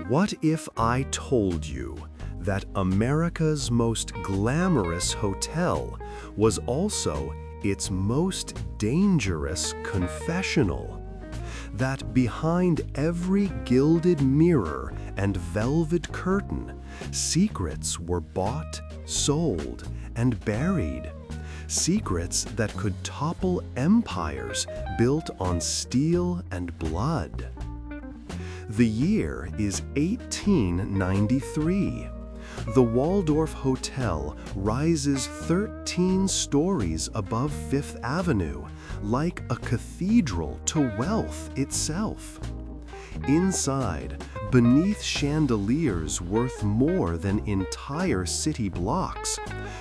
What if I told you that America's most glamorous hotel was also its most dangerous confessional? That behind every gilded mirror and velvet curtain, secrets were bought, sold, and buried. Secrets that could topple empires built on steel and blood. The year is 1893. The Waldorf Hotel rises 13 stories above Fifth Avenue, like a cathedral to wealth itself. Inside, beneath chandeliers worth more than entire city blocks,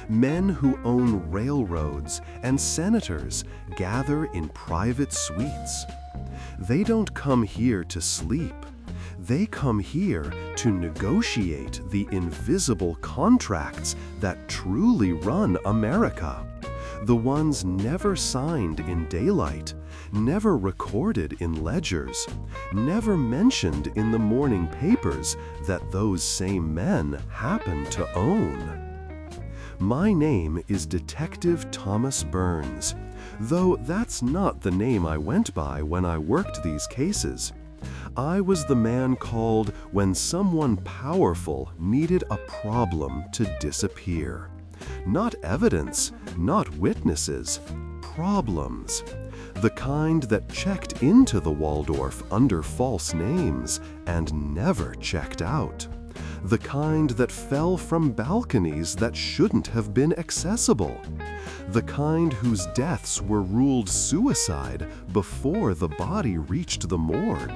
men who own railroads and senators gather in private suites. They don't come here to sleep. They come here to negotiate the invisible contracts that truly run America. The ones never signed in daylight, never recorded in ledgers, never mentioned in the morning papers that those same men happen to own. My name is Detective Thomas Burns, though that's not the name I went by when I worked these cases. I was the man called when someone powerful needed a problem to disappear. Not evidence, not witnesses, problems. The kind that checked into the Waldorf under false names and never checked out. The kind that fell from balconies that shouldn't have been accessible. The kind whose deaths were ruled suicide before the body reached the morgue.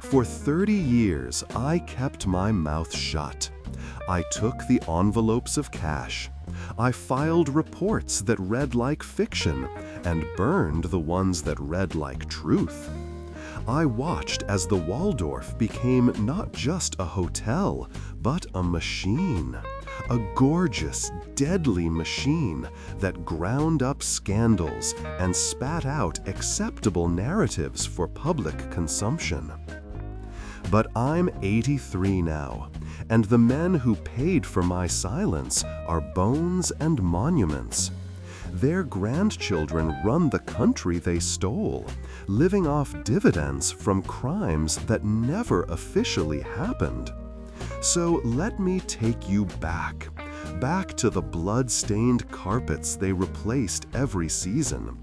For 30 years, I kept my mouth shut. I took the envelopes of cash. I filed reports that read like fiction and burned the ones that read like truth. I watched as the Waldorf became not just a hotel, but a machine. A gorgeous, deadly machine that ground up scandals and spat out acceptable narratives for public consumption. But I'm 83 now, and the men who paid for my silence are bones and monuments. Their grandchildren run the country they stole, living off dividends from crimes that never officially happened. So let me take you back to the blood-stained carpets they replaced every season,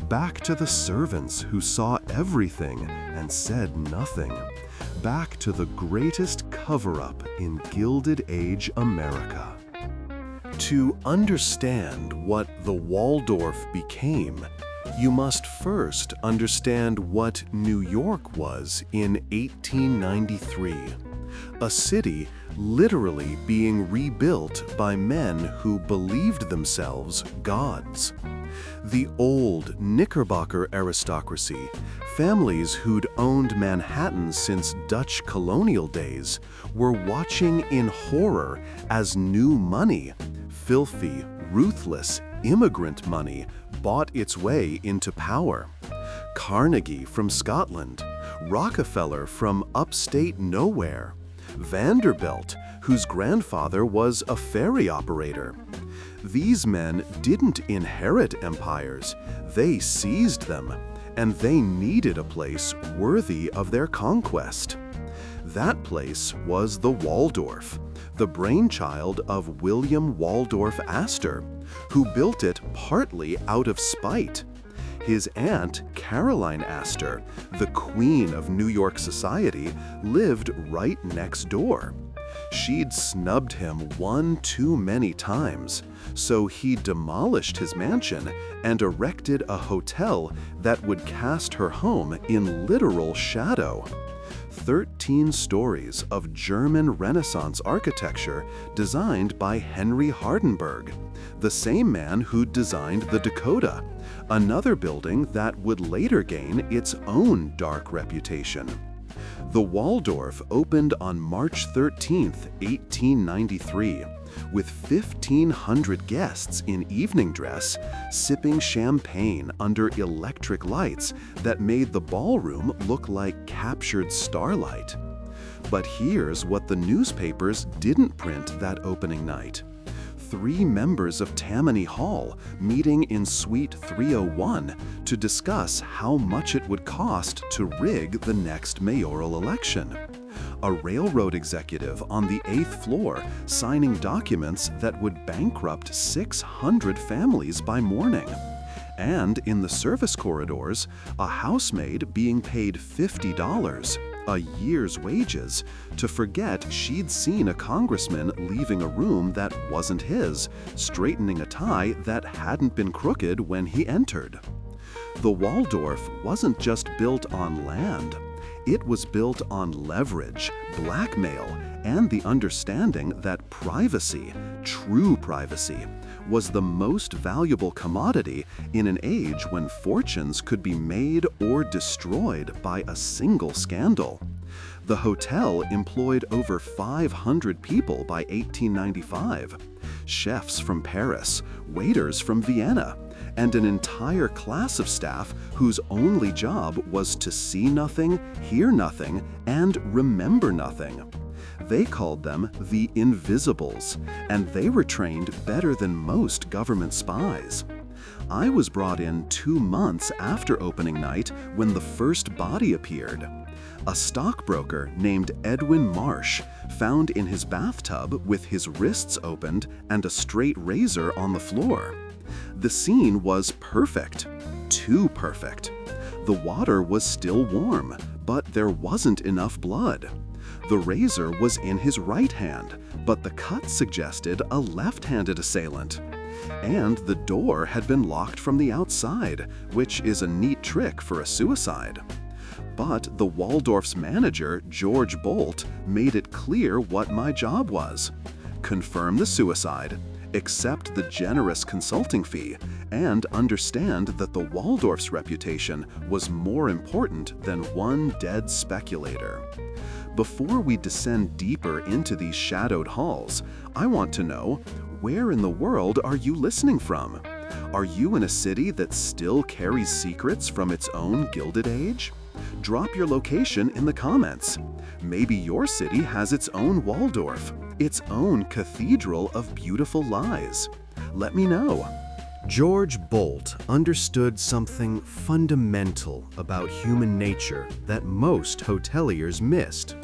back to the servants who saw everything and said nothing, back to the greatest cover-up in Gilded Age America. To understand what the Waldorf became, you must first understand what New York was in 1893, a city literally being rebuilt by men who believed themselves gods. The old Knickerbocker aristocracy, families who'd owned Manhattan since Dutch colonial days, were watching in horror as new money, filthy, ruthless, immigrant money, bought its way into power. Carnegie from Scotland, Rockefeller from upstate nowhere, Vanderbilt, whose grandfather was a ferry operator. These men didn't inherit empires, they seized them, and they needed a place worthy of their conquest. That place was the Waldorf, the brainchild of William Waldorf-Astor, who built it partly out of spite. His aunt, Caroline Astor, the queen of New York society, lived right next door. She'd snubbed him one too many times, so he demolished his mansion and erected a hotel that would cast her home in literal shadow. 13 stories of German Renaissance architecture designed by Henry Hardenberg, the same man who designed the Dakota, another building that would later gain its own dark reputation. The Waldorf opened on March 13, 1893, with 1,500 guests in evening dress, sipping champagne under electric lights that made the ballroom look like captured starlight. But here's what the newspapers didn't print that opening night. 3 members of Tammany Hall meeting in Suite 301 to discuss how much it would cost to rig the next mayoral election. A railroad executive on the 8th floor signing documents that would bankrupt 600 families by morning. And in the service corridors, a housemaid being paid $50, a year's wages, to forget she'd seen a congressman leaving a room that wasn't his, straightening a tie that hadn't been crooked when he entered. The Waldorf wasn't just built on land. It was built on leverage, blackmail, and the understanding that privacy, true privacy, was the most valuable commodity in an age when fortunes could be made or destroyed by a single scandal. The hotel employed over 500 people by 1895. Chefs from Paris, waiters from Vienna, and an entire class of staff whose only job was to see nothing, hear nothing, and remember nothing. They called them the Invisibles, and they were trained better than most government spies. I was brought in 2 months after opening night when the first body appeared. A stockbroker named Edwin Marsh, found in his bathtub with his wrists opened and a straight razor on the floor. The scene was perfect, too perfect. The water was still warm, but there wasn't enough blood. The razor was in his right hand, but the cut suggested a left-handed assailant. And the door had been locked from the outside, which is a neat trick for a suicide. But the Waldorf's manager, George Bolt, made it clear what my job was. Confirm the suicide, accept the generous consulting fee, and understand that the Waldorf's reputation was more important than one dead speculator. Before we descend deeper into these shadowed halls, I want to know, where in the world are you listening from? Are you in a city that still carries secrets from its own Gilded Age? Drop your location in the comments. Maybe your city has its own Waldorf, its own cathedral of beautiful lies. Let me know. George Bolt understood something fundamental about human nature that most hoteliers missed.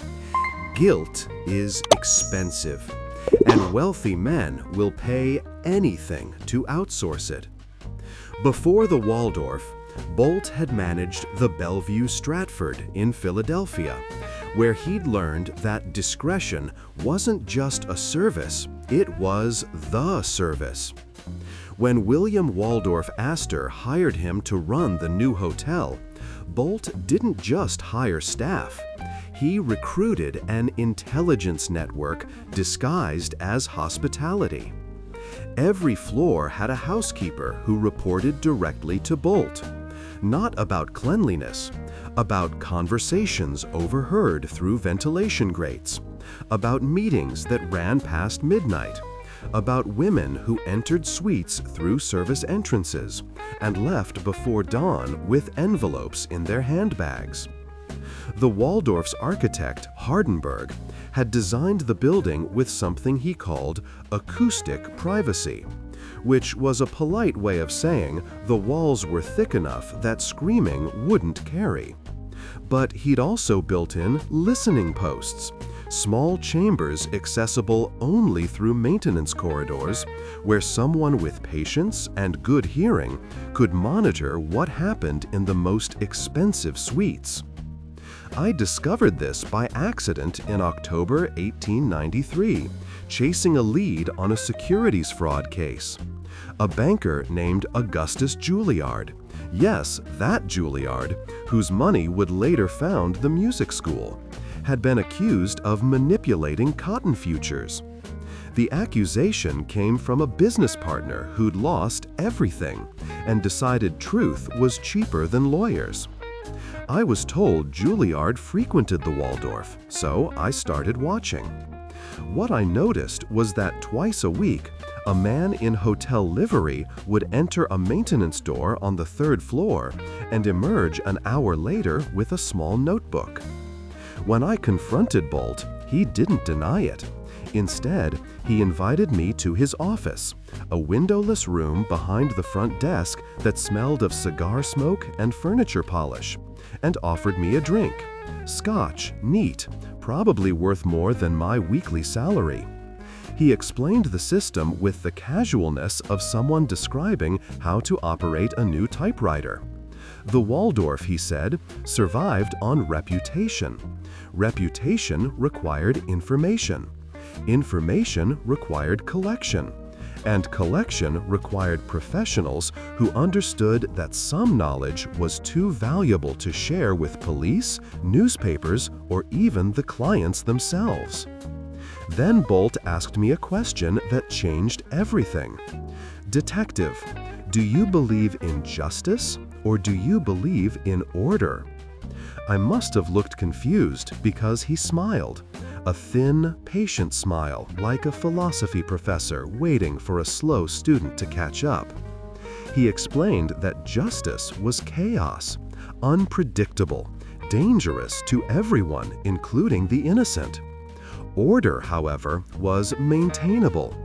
Guilt is expensive, and wealthy men will pay anything to outsource it. Before the Waldorf, Bolt had managed the Bellevue Stratford in Philadelphia, where he'd learned that discretion wasn't just a service, it was the service. When William Waldorf-Astor hired him to run the new hotel, Bolt didn't just hire staff. He recruited an intelligence network disguised as hospitality. Every floor had a housekeeper who reported directly to Bolt. Not about cleanliness, about conversations overheard through ventilation grates, about meetings that ran past midnight, about women who entered suites through service entrances and left before dawn with envelopes in their handbags. The Waldorf's architect, Hardenberg, had designed the building with something he called acoustic privacy, which was a polite way of saying the walls were thick enough that screaming wouldn't carry. But he'd also built in listening posts, small chambers accessible only through maintenance corridors, where someone with patience and good hearing could monitor what happened in the most expensive suites. I discovered this by accident in October 1893, chasing a lead on a securities fraud case. A banker named Augustus Juilliard, yes, that Juilliard, whose money would later found the music school, had been accused of manipulating cotton futures. The accusation came from a business partner who'd lost everything and decided truth was cheaper than lawyers. I was told Juilliard frequented the Waldorf, so I started watching. What I noticed was that twice a week, a man in hotel livery would enter a maintenance door on the 3rd floor and emerge an hour later with a small notebook. When I confronted Bolt, he didn't deny it. Instead, he invited me to his office, a windowless room behind the front desk that smelled of cigar smoke and furniture polish, and offered me a drink. Scotch, neat, probably worth more than my weekly salary. He explained the system with the casualness of someone describing how to operate a new typewriter. The Waldorf, he said, survived on reputation. Reputation required information. Information required collection. And collection required professionals who understood that some knowledge was too valuable to share with police, newspapers, or even the clients themselves. Then Bolt asked me a question that changed everything. "Detective, do you believe in justice or do you believe in order?" I must have looked confused because he smiled. A thin, patient smile, like a philosophy professor waiting for a slow student to catch up. He explained that justice was chaos, unpredictable, dangerous to everyone, including the innocent. Order, however, was maintainable.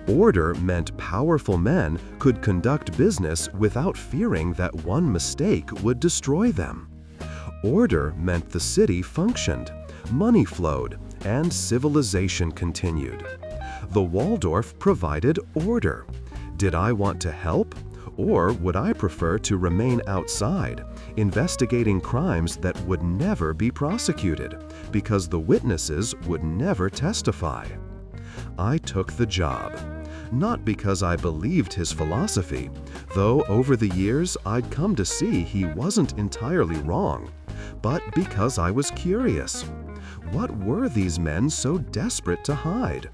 Order meant powerful men could conduct business without fearing that one mistake would destroy them. Order meant the city functioned, money flowed, and civilization continued. The Waldorf provided order. Did I want to help? Or would I prefer to remain outside, investigating crimes that would never be prosecuted, because the witnesses would never testify? I took the job. Not because I believed his philosophy, though over the years I'd come to see he wasn't entirely wrong, but because I was curious. What were these men so desperate to hide?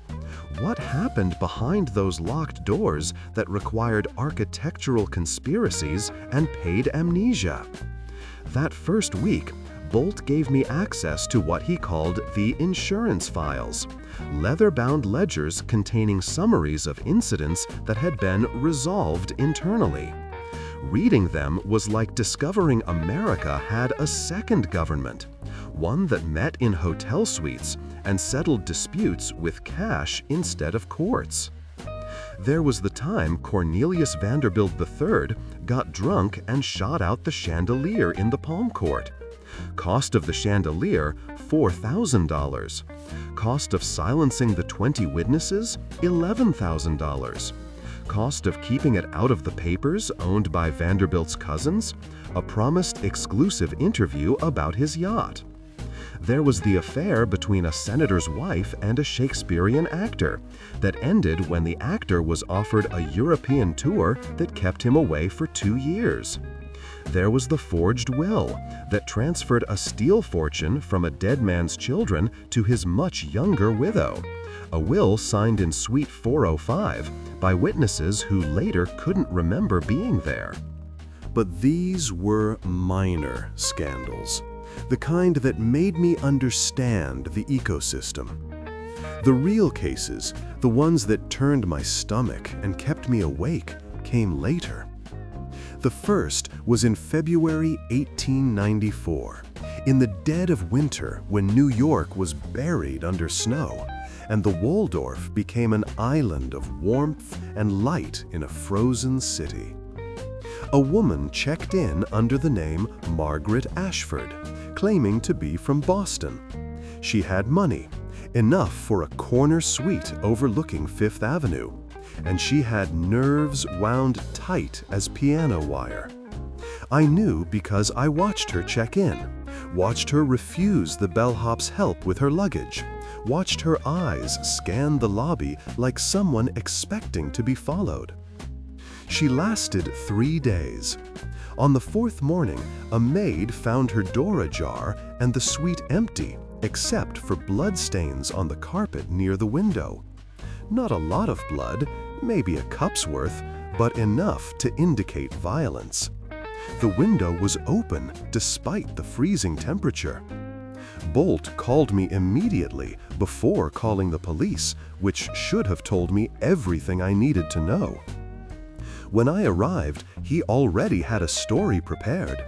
What happened behind those locked doors that required architectural conspiracies and paid amnesia? That first week, Bolt gave me access to what he called the insurance files, leather-bound ledgers containing summaries of incidents that had been resolved internally. Reading them was like discovering America had a second government, one that met in hotel suites and settled disputes with cash instead of courts. There was the time Cornelius Vanderbilt III got drunk and shot out the chandelier in the Palm Court. Cost of the chandelier, $4,000. Cost of silencing the 20 witnesses, $11,000. Cost of keeping it out of the papers owned by Vanderbilt's cousins, a promised exclusive interview about his yacht. There was the affair between a senator's wife and a Shakespearean actor that ended when the actor was offered a European tour that kept him away for 2 years. There was the forged will that transferred a steel fortune from a dead man's children to his much younger widow, a will signed in Suite 405 by witnesses who later couldn't remember being there. But these were minor scandals, the kind that made me understand the ecosystem. The real cases, the ones that turned my stomach and kept me awake, came later. The first was in February 1894, in the dead of winter when New York was buried under snow, and the Waldorf became an island of warmth and light in a frozen city. A woman checked in under the name Margaret Ashford, claiming to be from Boston. She had money, enough for a corner suite overlooking Fifth Avenue, and she had nerves wound tight as piano wire. I knew because I watched her check in, watched her refuse the bellhop's help with her luggage, watched her eyes scan the lobby like someone expecting to be followed. She lasted 3 days. On the 4th morning, a maid found her door ajar and the suite empty, except for bloodstains on the carpet near the window. Not a lot of blood, maybe a cup's worth, but enough to indicate violence. The window was open despite the freezing temperature. Bolt called me immediately before calling the police, which should have told me everything I needed to know. When I arrived, he already had a story prepared.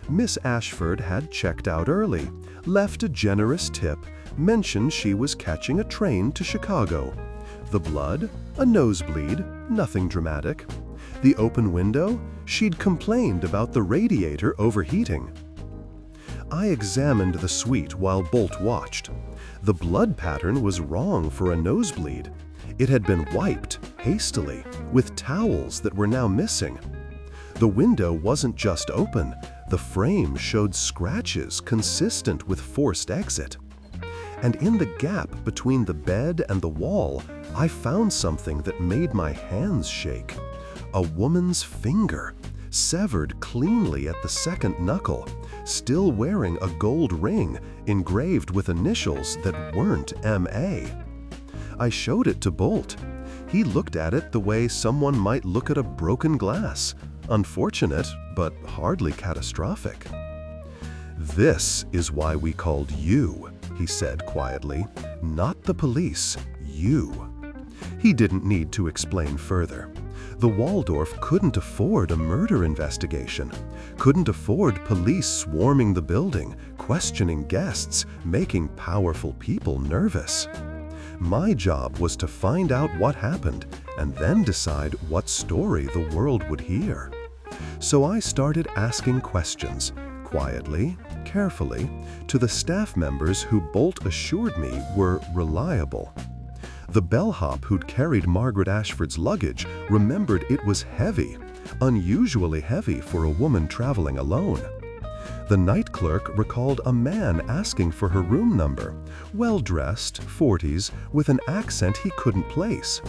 Miss Ashford had checked out early, left a generous tip, mentioned she was catching a train to Chicago. The blood? A nosebleed, nothing dramatic. The open window? She'd complained about the radiator overheating. I examined the suite while Bolt watched. The blood pattern was wrong for a nosebleed. It had been wiped, hastily, with towels that were now missing. The window wasn't just open, the frame showed scratches consistent with forced exit. And in the gap between the bed and the wall, I found something that made my hands shake. A woman's finger, severed cleanly at the second knuckle, still wearing a gold ring engraved with initials that weren't M.A. I showed it to Bolt. He looked at it the way someone might look at a broken glass. Unfortunate, but hardly catastrophic. "This is why we called you," he said quietly. "Not the police, you." He didn't need to explain further. The Waldorf couldn't afford a murder investigation, couldn't afford police swarming the building, questioning guests, making powerful people nervous. My job was to find out what happened and then decide what story the world would hear. So I started asking questions, quietly, carefully, to the staff members who Bolt assured me were reliable. The bellhop who'd carried Margaret Ashford's luggage remembered it was heavy, unusually heavy for a woman traveling alone. The night clerk recalled a man asking for her room number, well-dressed, 40s, with an accent he couldn't place.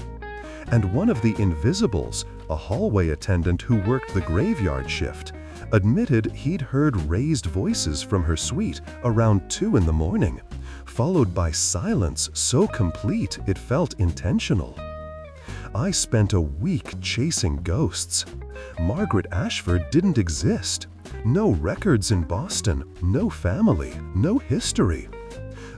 And one of the invisibles, a hallway attendant who worked the graveyard shift, admitted he'd heard raised voices from her suite around 2 in the morning, followed by silence so complete it felt intentional. I spent a week chasing ghosts. Margaret Ashford didn't exist. No records in Boston, no family, no history.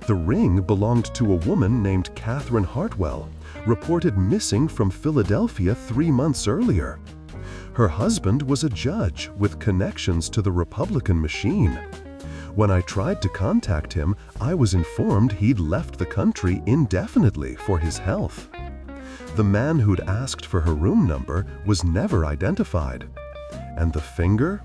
The ring belonged to a woman named Catherine Hartwell, reported missing from Philadelphia 3 months earlier. Her husband was a judge with connections to the Republican machine. When I tried to contact him, I was informed he'd left the country indefinitely for his health. The man who'd asked for her room number was never identified. And the finger?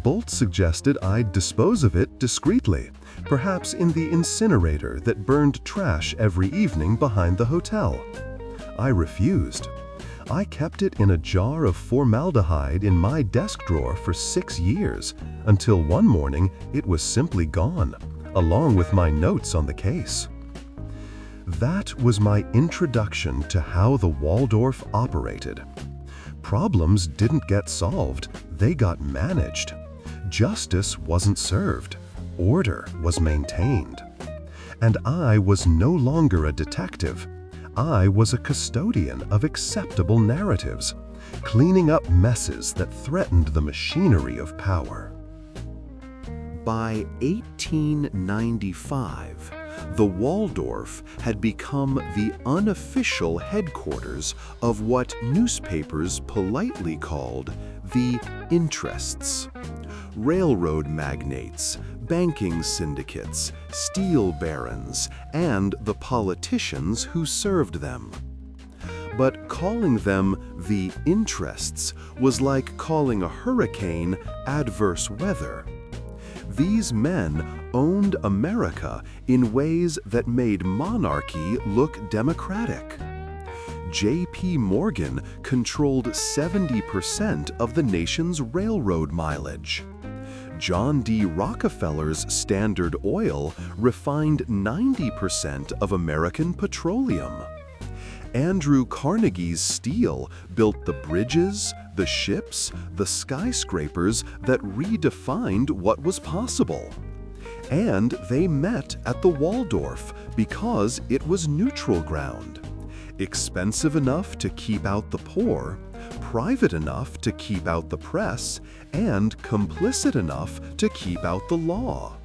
Bolt suggested I'd dispose of it discreetly, perhaps in the incinerator that burned trash every evening behind the hotel. I refused. I kept it in a jar of formaldehyde in my desk drawer for 6 years, until one morning it was simply gone, along with my notes on the case. That was my introduction to how the Waldorf operated. Problems didn't get solved, they got managed. Justice wasn't served. Order was maintained. And I was no longer a detective. I was a custodian of acceptable narratives, cleaning up messes that threatened the machinery of power. By 1895, the Waldorf had become the unofficial headquarters of what newspapers politely called the interests. Railroad magnates, banking syndicates, steel barons, and the politicians who served them. But calling them the interests was like calling a hurricane adverse weather. These men owned America in ways that made monarchy look democratic. J.P. Morgan controlled 70% of the nation's railroad mileage. John D. Rockefeller's Standard Oil refined 90% of American petroleum. Andrew Carnegie's steel built the bridges, the ships, the skyscrapers that redefined what was possible. And they met at the Waldorf because it was neutral ground. Expensive enough to keep out the poor, private enough to keep out the press, and complicit enough to keep out the law.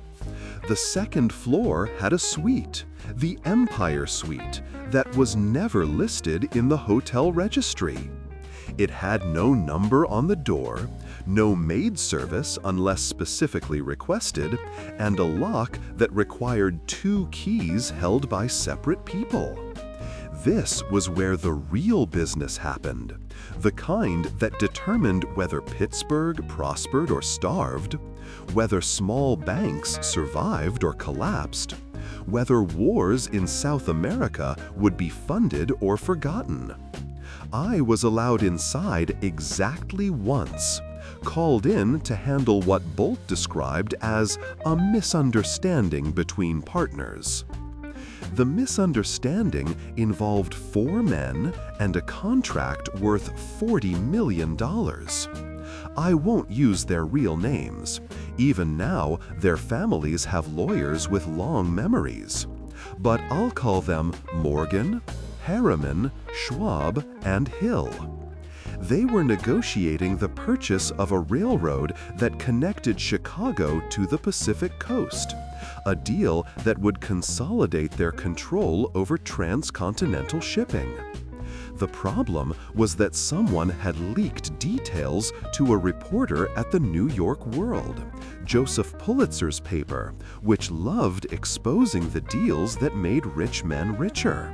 The second floor had a suite, the Empire Suite, that was never listed in the hotel registry. It had no number on the door, no maid service unless specifically requested, and a lock that required 2 keys held by separate people. This was where the real business happened, the kind that determined whether Pittsburgh prospered or starved, whether small banks survived or collapsed, whether wars in South America would be funded or forgotten. I was allowed inside exactly once, called in to handle what Bolt described as a misunderstanding between partners. The misunderstanding involved 4 men and a contract worth $40 million. I won't use their real names. Even now, their families have lawyers with long memories. But I'll call them Morgan, Harriman, Schwab, and Hill. They were negotiating the purchase of a railroad that connected Chicago to the Pacific Coast, a deal that would consolidate their control over transcontinental shipping. The problem was that someone had leaked details to a reporter at the New York World, Joseph Pulitzer's paper, which loved exposing the deals that made rich men richer.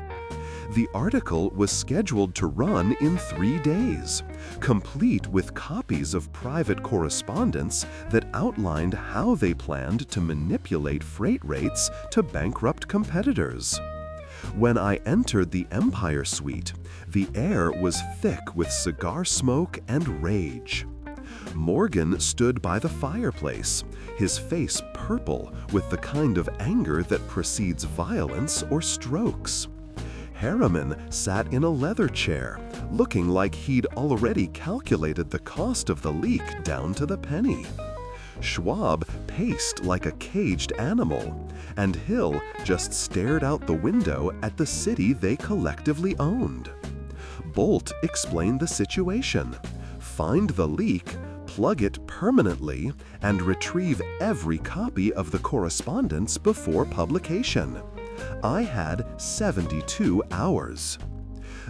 The article was scheduled to run in 3 days, complete with copies of private correspondence that outlined how they planned to manipulate freight rates to bankrupt competitors. When I entered the Empire Suite, the air was thick with cigar smoke and rage. Morgan stood by the fireplace, his face purple with the kind of anger that precedes violence or strokes. Harriman sat in a leather chair, looking like he'd already calculated the cost of the leak down to the penny. Schwab paced like a caged animal, and Hill just stared out the window at the city they collectively owned. Bolt explained the situation: find the leak, plug it permanently, and retrieve every copy of the correspondence before publication. I had 72 hours.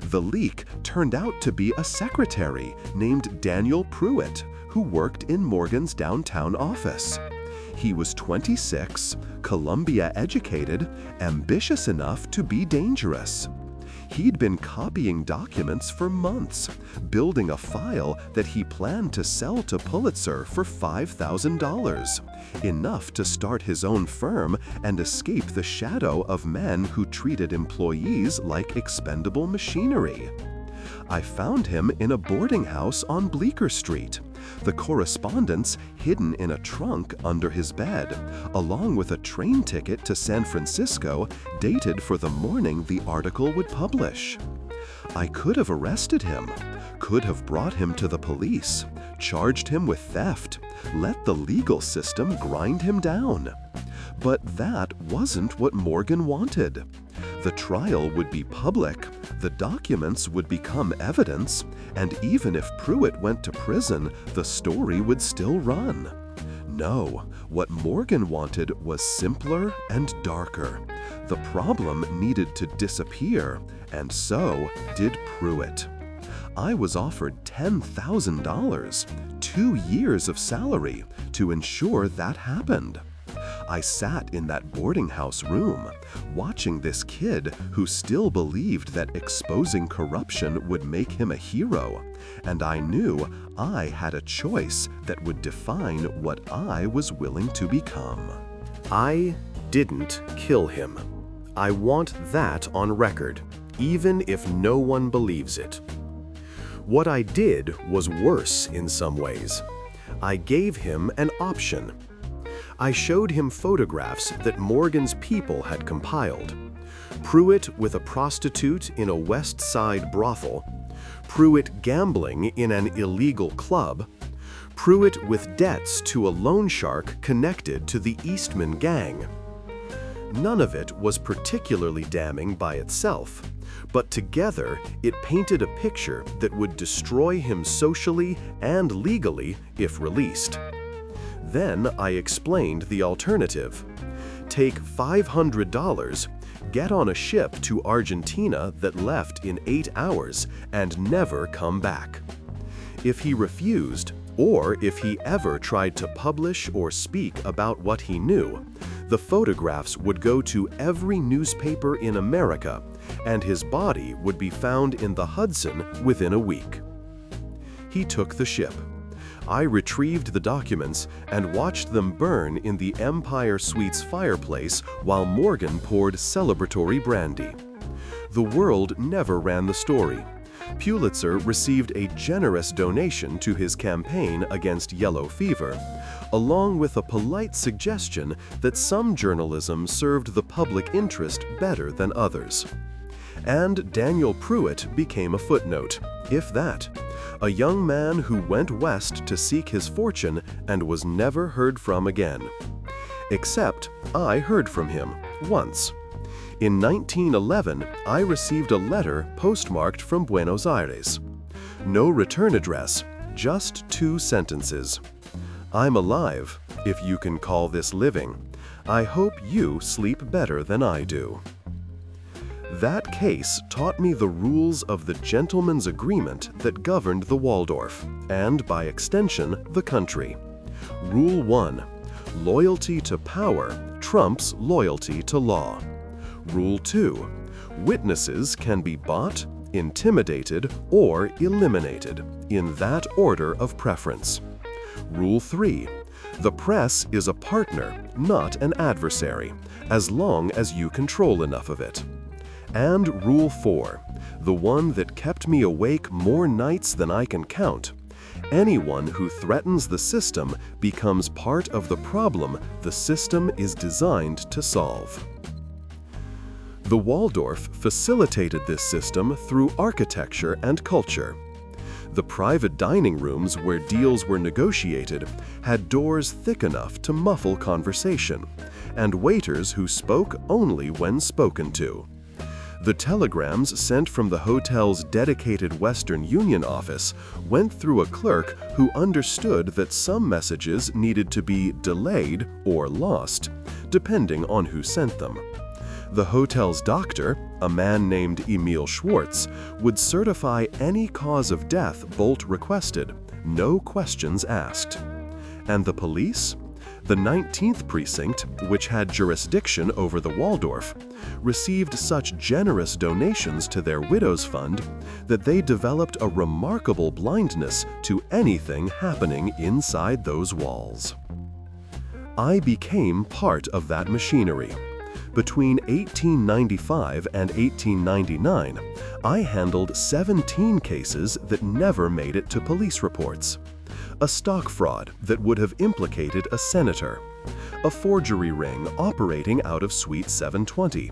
The leak turned out to be a secretary named Daniel Pruitt, who worked in Morgan's downtown office. He was 26, Columbia educated, ambitious enough to be dangerous. He'd been copying documents for months, building a file that he planned to sell to Pulitzer for $5,000, enough to start his own firm and escape the shadow of men who treated employees like expendable machinery. I found him in a boarding house on Bleecker Street, the correspondence hidden in a trunk under his bed, along with a train ticket to San Francisco dated for the morning the article would publish. I could have arrested him, could have brought him to the police, charged him with theft, let the legal system grind him down. But that wasn't what Morgan wanted. The trial would be public, the documents would become evidence, and even if Pruitt went to prison, the story would still run. No, what Morgan wanted was simpler and darker. The problem needed to disappear, and so did Pruitt. I was offered $10,000, 2 years of salary, to ensure that happened. I sat in that boarding house room, watching this kid who still believed that exposing corruption would make him a hero, and I knew I had a choice that would define what I was willing to become. I didn't kill him. I want that on record, even if no one believes it. What I did was worse in some ways. I gave him an option. I showed him photographs that Morgan's people had compiled. Pruitt with a prostitute in a West Side brothel, Pruitt gambling in an illegal club, Pruitt with debts to a loan shark connected to the Eastman gang. None of it was particularly damning by itself, but together it painted a picture that would destroy him socially and legally if released. Then I explained the alternative. Take $500, get on a ship to Argentina that left in 8 hours, and never come back. If he refused, or if he ever tried to publish or speak about what he knew, the photographs would go to every newspaper in America, and his body would be found in the Hudson within a week. He took the ship. I retrieved the documents and watched them burn in the Empire Suites fireplace while Morgan poured celebratory brandy. The World never ran the story. Pulitzer received a generous donation to his campaign against yellow fever, along with a polite suggestion that some journalism served the public interest better than others. And Daniel Pruitt became a footnote, if that, a young man who went west to seek his fortune and was never heard from again. Except I heard from him once. In 1911, I received a letter postmarked from Buenos Aires. No return address, just 2 sentences. I'm alive, if you can call this living. I hope you sleep better than I do. That case taught me the rules of the gentleman's agreement that governed the Waldorf, and by extension, the country. Rule 1. Loyalty to power trumps loyalty to law. Rule 2. Witnesses can be bought, intimidated, or eliminated, in that order of preference. Rule 3. The press is a partner, not an adversary, as long as you control enough of it. And Rule 4, the one that kept me awake more nights than I can count. Anyone who threatens the system becomes part of the problem the system is designed to solve. The Waldorf facilitated this system through architecture and culture. The private dining rooms where deals were negotiated had doors thick enough to muffle conversation, and waiters who spoke only when spoken to. The telegrams sent from the hotel's dedicated Western Union office went through a clerk who understood that some messages needed to be delayed or lost, depending on who sent them. The hotel's doctor, a man named Emil Schwartz, would certify any cause of death Bolt requested, no questions asked. And the police? The 19th precinct, which had jurisdiction over the Waldorf, received such generous donations to their Widows Fund that they developed a remarkable blindness to anything happening inside those walls. I became part of that machinery. Between 1895 and 1899, I handled 17 cases that never made it to police reports. A stock fraud that would have implicated a senator, a forgery ring operating out of Suite 720,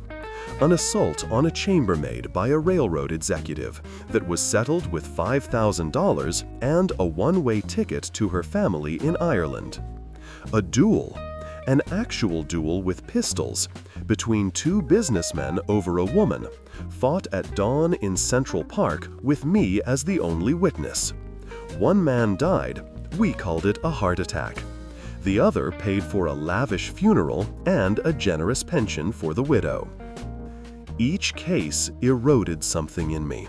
an assault on a chambermaid by a railroad executive that was settled with $5,000 and a one-way ticket to her family in Ireland, a duel, an actual duel with pistols between 2 businessmen over a woman, fought at dawn in Central Park with me as the only witness. One man died. We called it a heart attack. The other paid for a lavish funeral and a generous pension for the widow. Each case eroded something in me.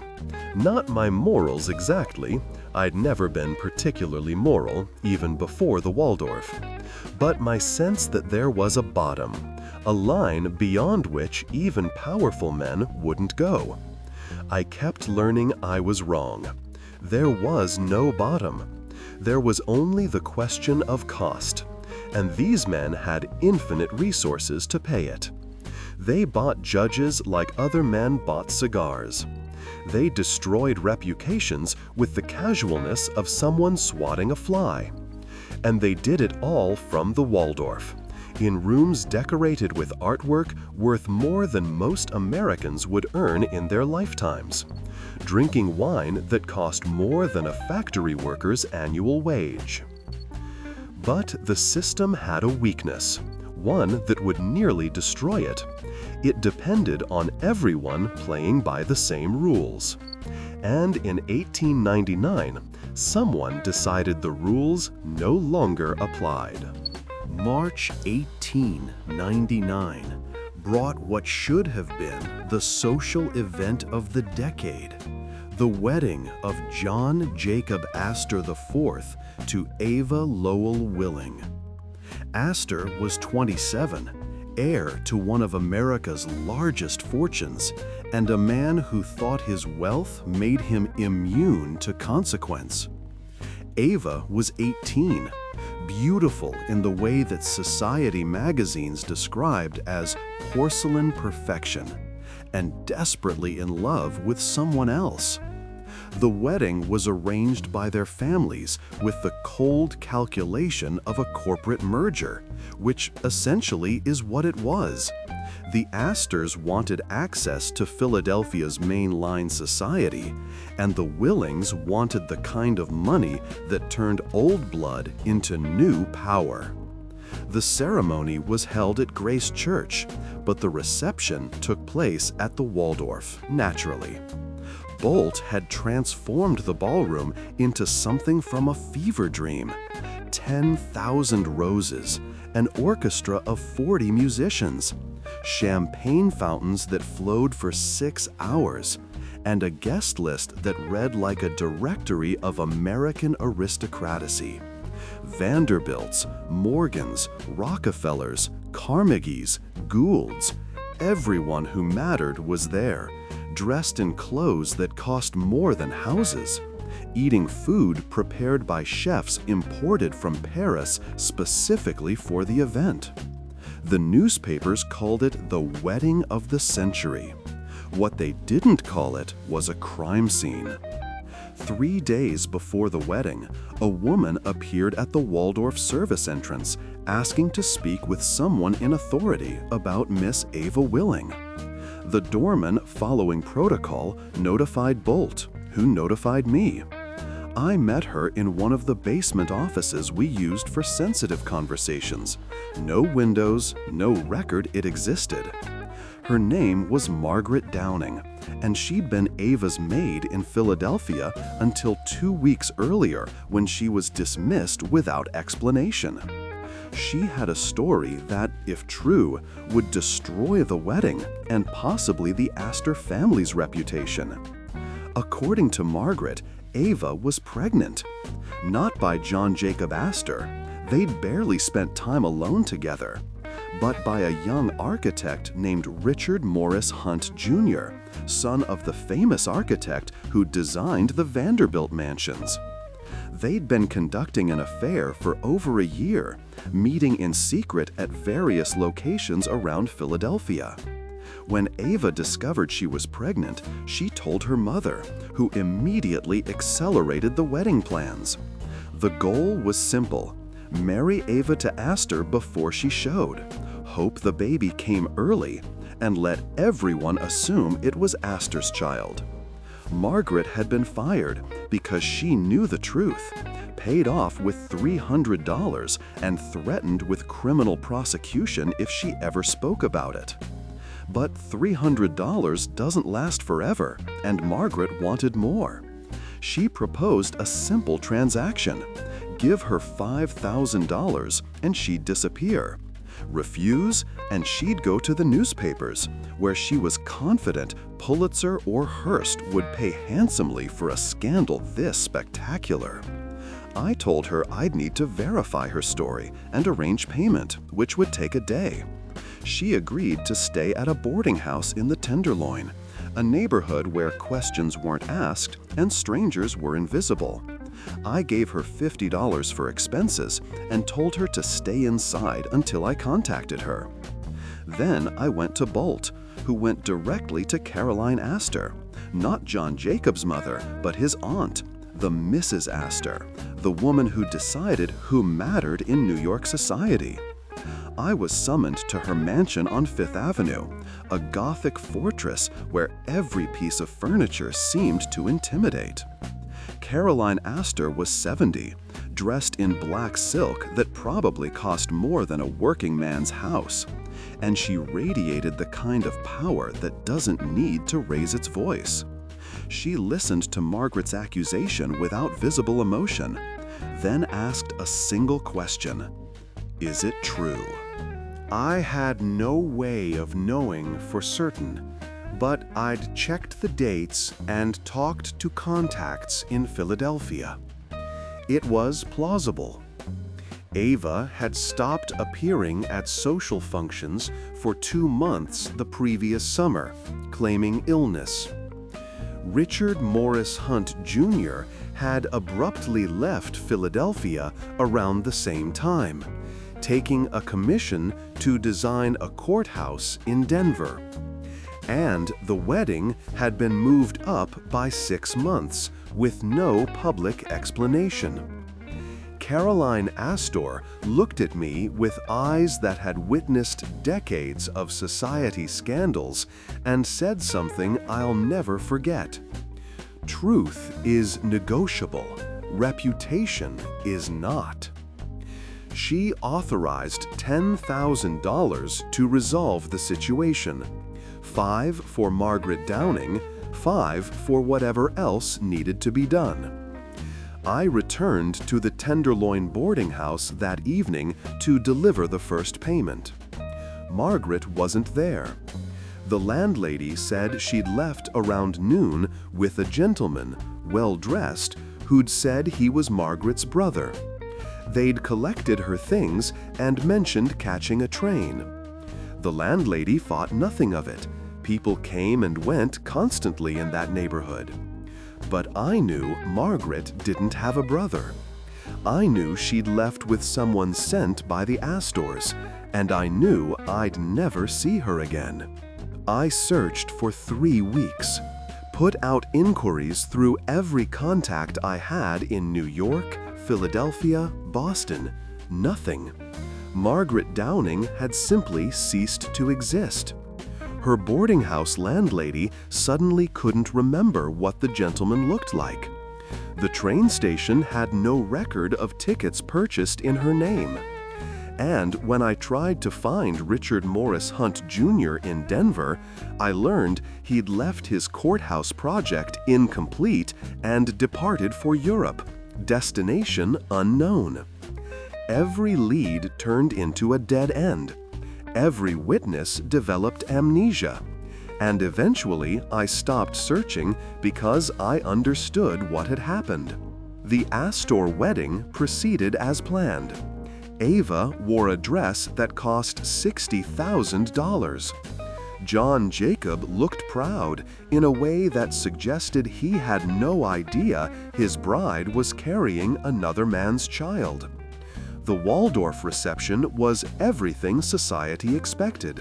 Not my morals exactly. I'd never been particularly moral, even before the Waldorf. But my sense that there was a bottom, a line beyond which even powerful men wouldn't go. I kept learning I was wrong. There was no bottom. There was only the question of cost, and these men had infinite resources to pay it. They bought judges like other men bought cigars. They destroyed reputations with the casualness of someone swatting a fly. And they did it all from the Waldorf, in rooms decorated with artwork worth more than most Americans would earn in their lifetimes, drinking wine that cost more than a factory worker's annual wage. But the system had a weakness, one that would nearly destroy it. It depended on everyone playing by the same rules. And in 1899, someone decided the rules no longer applied. March 1899 brought what should have been the social event of the decade. The wedding of John Jacob Astor IV to Ava Lowell Willing. Astor was 27, heir to one of America's largest fortunes, and a man who thought his wealth made him immune to consequence. Ava was 18, beautiful in the way that society magazines described as porcelain perfection, and desperately in love with someone else. The wedding was arranged by their families with the cold calculation of a corporate merger, which essentially is what it was. The Astors wanted access to Philadelphia's mainline society, and the Willings wanted the kind of money that turned old blood into new power. The ceremony was held at Grace Church, but the reception took place at the Waldorf, naturally. Bolt had transformed the ballroom into something from a fever dream. 10,000 roses, an orchestra of 40 musicians, champagne fountains that flowed for 6 hours, and a guest list that read like a directory of American aristocracy. Vanderbilts, Morgans, Rockefellers, Carnegies, Goulds, everyone who mattered was there, dressed in clothes that cost more than houses, eating food prepared by chefs imported from Paris specifically for the event. The newspapers called it the wedding of the century. What they didn't call it was a crime scene. 3 days before the wedding, a woman appeared at the Waldorf service entrance asking to speak with someone in authority about Miss Ava Willing. The doorman, following protocol, notified Bolt, who notified me. I met her in one of the basement offices we used for sensitive conversations. No windows, no record it existed. Her name was Margaret Downing, and she'd been Ava's maid in Philadelphia until 2 weeks earlier when she was dismissed without explanation. She had a story that, if true, would destroy the wedding and possibly the Astor family's reputation. According to Margaret, Ava was pregnant. Not by John Jacob Astor. They'd barely spent time alone together. But by a young architect named Richard Morris Hunt Jr., son of the famous architect who designed the Vanderbilt mansions. They'd been conducting an affair for over a year, meeting in secret at various locations around Philadelphia. When Ava discovered she was pregnant, she told her mother, who immediately accelerated the wedding plans. The goal was simple: marry Ava to Astor before she showed, hope the baby came early, and let everyone assume it was Astor's child. Margaret had been fired because she knew the truth, paid off with $300, and threatened with criminal prosecution if she ever spoke about it. But $300 doesn't last forever, and Margaret wanted more. She proposed a simple transaction: give her $5,000 and she'd disappear. Refuse, and she'd go to the newspapers, where she was confident Pulitzer or Hearst would pay handsomely for a scandal this spectacular. I told her I'd need to verify her story and arrange payment, which would take a day. She agreed to stay at a boarding house in the Tenderloin, a neighborhood where questions weren't asked and strangers were invisible. I gave her $50 for expenses and told her to stay inside until I contacted her. Then I went to Bolt, who went directly to Caroline Astor, not John Jacob's mother, but his aunt, the Mrs. Astor, the woman who decided who mattered in New York society. I was summoned to her mansion on Fifth Avenue, a Gothic fortress where every piece of furniture seemed to intimidate. Caroline Astor was 70, dressed in black silk that probably cost more than a working man's house, and she radiated the kind of power that doesn't need to raise its voice. She listened to Margaret's accusation without visible emotion, then asked a single question: "Is it true?" I had no way of knowing for certain, But I'd checked the dates and talked to contacts in Philadelphia. It was plausible. Ava had stopped appearing at social functions for 2 months the previous summer, claiming illness. Richard Morris Hunt Jr. had abruptly left Philadelphia around the same time, taking a commission to design a courthouse in Denver. And the wedding had been moved up by 6 months, with no public explanation. Caroline Astor looked at me with eyes that had witnessed decades of society scandals and said something I'll never forget. Truth is negotiable, reputation is not. She authorized $10,000 to resolve the situation. 5 for Margaret Downing, 5 for whatever else needed to be done. I returned to the Tenderloin boarding house that evening to deliver the first payment. Margaret wasn't there. The landlady said she'd left around noon with a gentleman, well-dressed, who'd said he was Margaret's brother. They'd collected her things and mentioned catching a train. The landlady thought nothing of it. People came and went constantly in that neighborhood. But I knew Margaret didn't have a brother. I knew she'd left with someone sent by the Astors, and I knew I'd never see her again. I searched for 3 weeks, put out inquiries through every contact I had in New York, Philadelphia, Boston. Nothing. Margaret Downing had simply ceased to exist. Her boarding house landlady suddenly couldn't remember what the gentleman looked like. The train station had no record of tickets purchased in her name. And when I tried to find Richard Morris Hunt Jr. in Denver, I learned he'd left his courthouse project incomplete and departed for Europe, destination unknown. Every lead turned into a dead end. Every witness developed amnesia, and eventually I stopped searching because I understood what had happened. The Astor wedding proceeded as planned. Ava wore a dress that cost $60,000. John Jacob looked proud in a way that suggested he had no idea his bride was carrying another man's child. The Waldorf reception was everything society expected.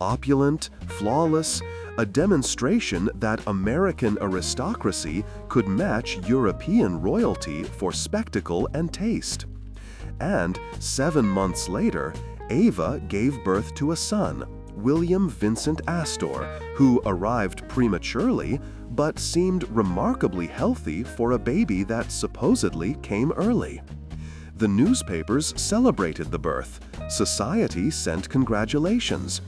Opulent, flawless, a demonstration that American aristocracy could match European royalty for spectacle and taste. And 7 months later, Ava gave birth to a son, William Vincent Astor, who arrived prematurely but seemed remarkably healthy for a baby that supposedly came early. The newspapers celebrated the birth, society sent congratulations,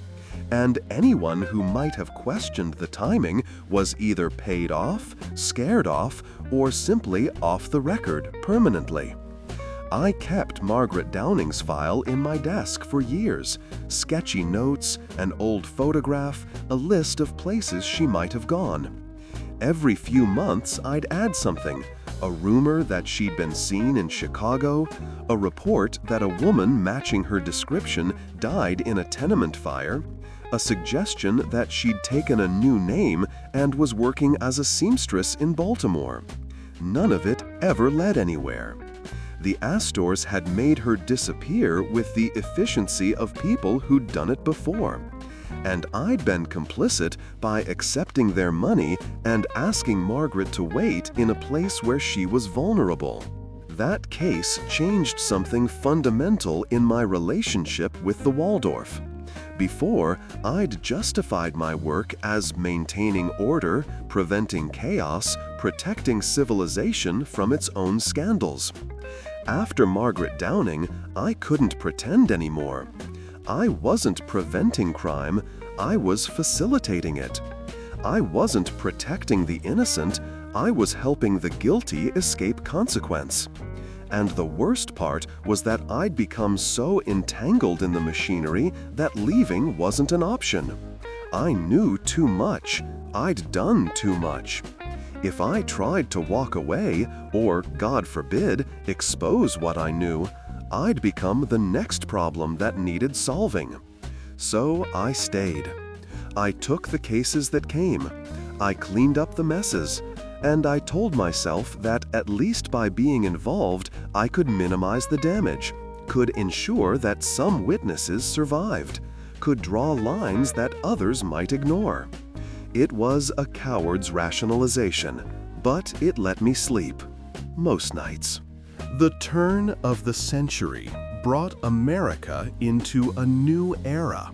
and anyone who might have questioned the timing was either paid off, scared off, or simply off the record permanently. I kept Margaret Downing's file in my desk for years, sketchy notes, an old photograph, a list of places she might have gone. Every few months I'd add something, a rumor that she'd been seen in Chicago, a report that a woman matching her description died in a tenement fire, a suggestion that she'd taken a new name and was working as a seamstress in Baltimore. None of it ever led anywhere. The Astors had made her disappear with the efficiency of people who'd done it before. And I'd been complicit by accepting their money and asking Margaret to wait in a place where she was vulnerable. That case changed something fundamental in my relationship with the Waldorf. Before, I'd justified my work as maintaining order, preventing chaos, protecting civilization from its own scandals. After Margaret Downing, I couldn't pretend anymore. I wasn't preventing crime, I was facilitating it. I wasn't protecting the innocent, I was helping the guilty escape consequence. And the worst part was that I'd become so entangled in the machinery that leaving wasn't an option. I knew too much. I'd done too much. If I tried to walk away, or, God forbid, expose what I knew, I'd become the next problem that needed solving. So I stayed. I took the cases that came. I cleaned up the messes. And I told myself that at least by being involved, I could minimize the damage, could ensure that some witnesses survived, could draw lines that others might ignore. It was a coward's rationalization, but it let me sleep. Most nights. The turn of the century brought America into a new era.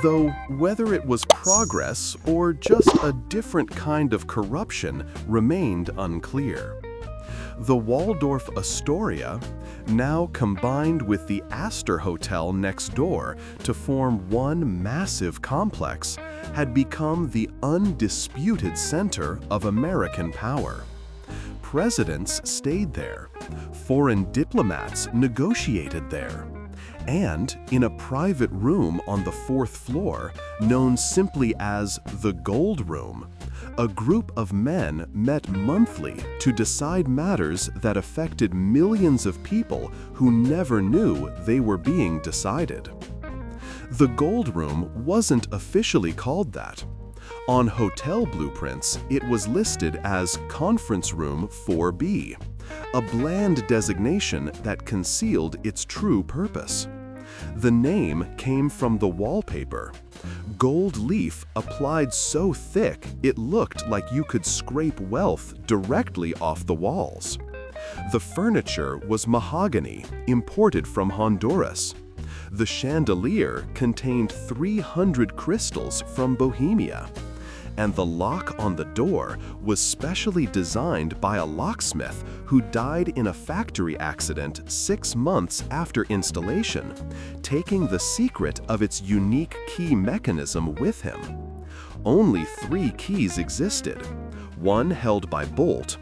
Though whether it was progress or just a different kind of corruption remained unclear. The Waldorf-Astoria, now combined with the Astor Hotel next door to form one massive complex, had become the undisputed center of American power. Presidents stayed there. Foreign diplomats negotiated there. And in a private room on the 4th floor, known simply as the Gold Room, a group of men met monthly to decide matters that affected millions of people who never knew they were being decided. The Gold Room wasn't officially called that. On hotel blueprints, it was listed as Conference Room 4B, a bland designation that concealed its true purpose. The name came from the wallpaper. Gold leaf applied so thick it looked like you could scrape wealth directly off the walls. The furniture was mahogany, imported from Honduras. The chandelier contained 300 crystals from Bohemia. And the lock on the door was specially designed by a locksmith who died in a factory accident 6 months after installation, taking the secret of its unique key mechanism with him. Only 3 keys existed, one held by Bolt,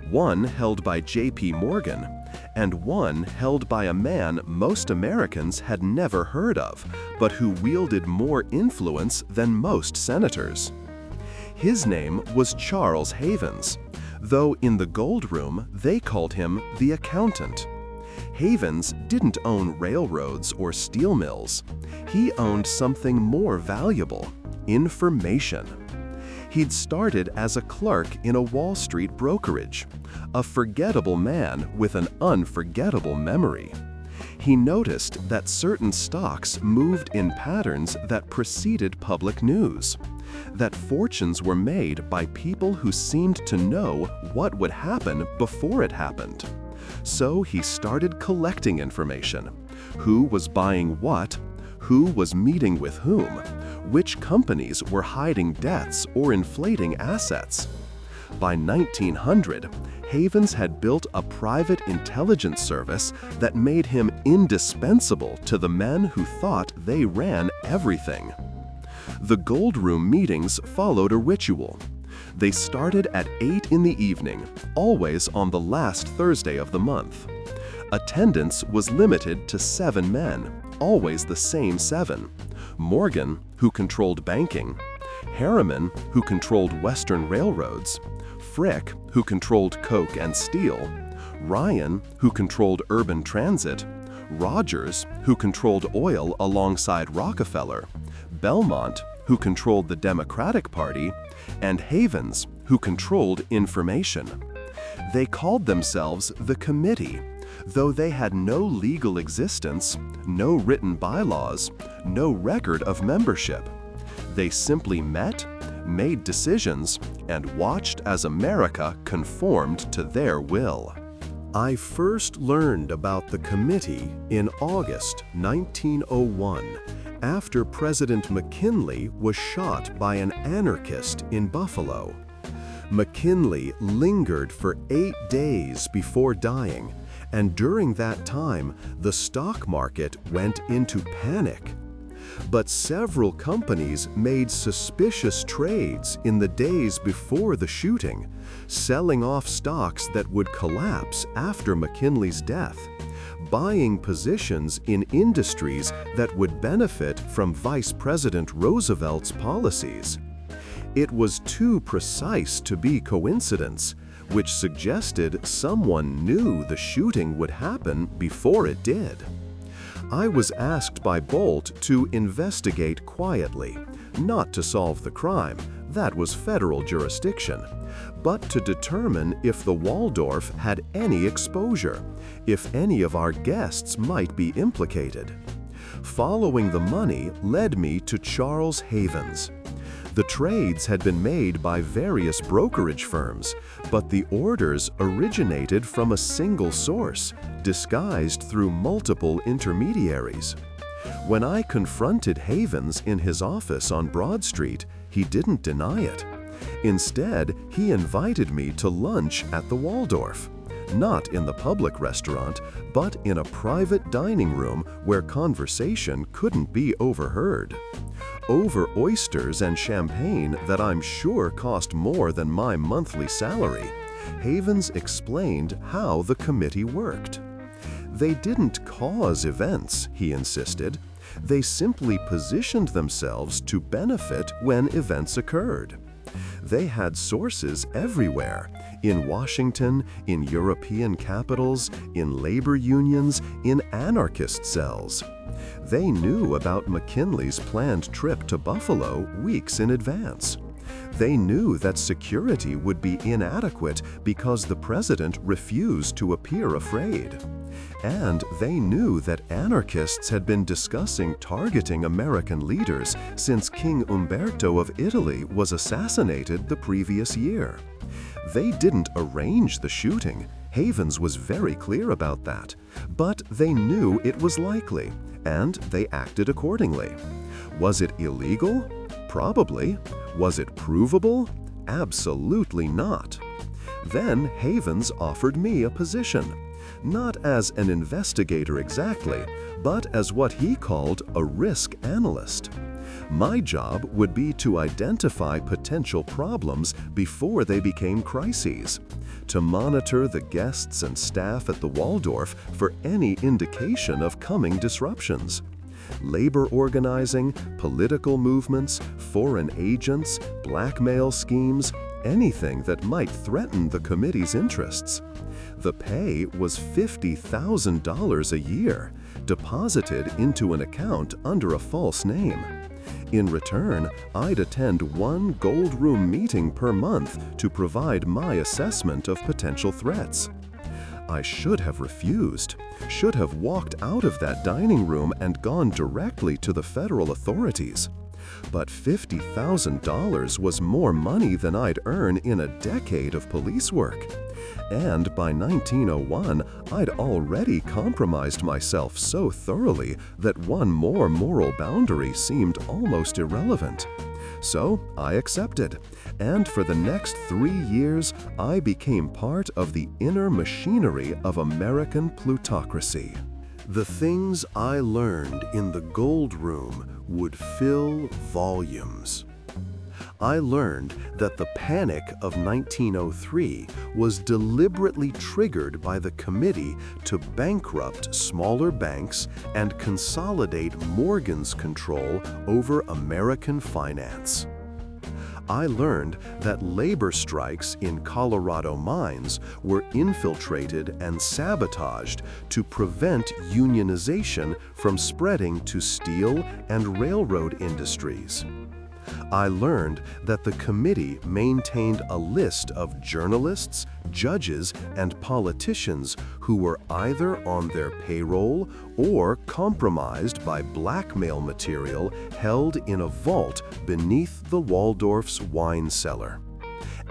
one held by J.P. Morgan, and one held by a man most Americans had never heard of, but who wielded more influence than most senators. His name was Charles Havens, though in the Gold Room they called him the accountant. Havens didn't own railroads or steel mills. He owned something more valuable: information. He'd started as a clerk in a Wall Street brokerage, a forgettable man with an unforgettable memory. He noticed that certain stocks moved in patterns that preceded public news, that fortunes were made by people who seemed to know what would happen before it happened. So he started collecting information: who was buying what, who was meeting with whom, which companies were hiding debts or inflating assets. By 1900, Havens had built a private intelligence service that made him indispensable to the men who thought they ran everything. The Gold Room meetings followed a ritual. They started at 8 in the evening, always on the last Thursday of the month. Attendance was limited to 7 men, always the same 7. Morgan, who controlled banking; Harriman, who controlled Western railroads; Frick, who controlled coke and steel; Ryan, who controlled urban transit; Rogers, who controlled oil alongside Rockefeller; Belmont, who controlled the Democratic Party; and Havens, who controlled information. They called themselves the Committee, though they had no legal existence, no written bylaws, no record of membership. They simply met, made decisions, and watched as America conformed to their will. I first learned about the committee in August 1901, after President McKinley was shot by an anarchist in Buffalo. McKinley lingered for 8 days before dying, and during that time, the stock market went into panic. But several companies made suspicious trades in the days before the shooting, selling off stocks that would collapse after McKinley's death. buying positions in industries that would benefit from Vice President Roosevelt's policies. It was too precise to be coincidence, which suggested someone knew the shooting would happen before it did. I was asked by Bolt to investigate quietly, not to solve the crime, that was federal jurisdiction, but to determine if the Waldorf had any exposure, if any of our guests might be implicated. Following the money led me to Charles Havens. The trades had been made by various brokerage firms, but the orders originated from a single source, disguised through multiple intermediaries. When I confronted Havens in his office on Broad Street, he didn't deny it. Instead, he invited me to lunch at the Waldorf, not in the public restaurant, but in a private dining room where conversation couldn't be overheard. Over oysters and champagne that I'm sure cost more than my monthly salary, Havens explained how the committee worked. They didn't cause events, he insisted. They simply positioned themselves to benefit when events occurred. They had sources everywhere, in Washington, in European capitals, in labor unions, in anarchist cells. They knew about McKinley's planned trip to Buffalo weeks in advance. They knew that security would be inadequate because the president refused to appear afraid. And they knew that anarchists had been discussing targeting American leaders since King Umberto of Italy was assassinated the previous year. They didn't arrange the shooting. Havens was very clear about that. But they knew it was likely, and they acted accordingly. Was it illegal? Probably. Was it provable? Absolutely not. Then Havens offered me a position. Not as an investigator exactly, but as what he called a risk analyst. My job would be to identify potential problems before they became crises, to monitor the guests and staff at the Waldorf for any indication of coming disruptions. Labor organizing, political movements, foreign agents, blackmail schemes, anything that might threaten the committee's interests. The pay was $50,000 a year, deposited into an account under a false name. In return, I'd attend one gold room meeting per month to provide my assessment of potential threats. I should have refused, should have walked out of that dining room and gone directly to the federal authorities. But $50,000 was more money than I'd earn in a decade of police work. And by 1901, I'd already compromised myself so thoroughly that one more moral boundary seemed almost irrelevant. So I accepted, and for the next 3 years, I became part of the inner machinery of American plutocracy. The things I learned in the Gold Room would fill volumes. I learned that the Panic of 1903 was deliberately triggered by the committee to bankrupt smaller banks and consolidate Morgan's control over American finance. I learned that labor strikes in Colorado mines were infiltrated and sabotaged to prevent unionization from spreading to steel and railroad industries. I learned that the committee maintained a list of journalists, judges, and politicians who were either on their payroll or compromised by blackmail material held in a vault beneath the Waldorf's wine cellar.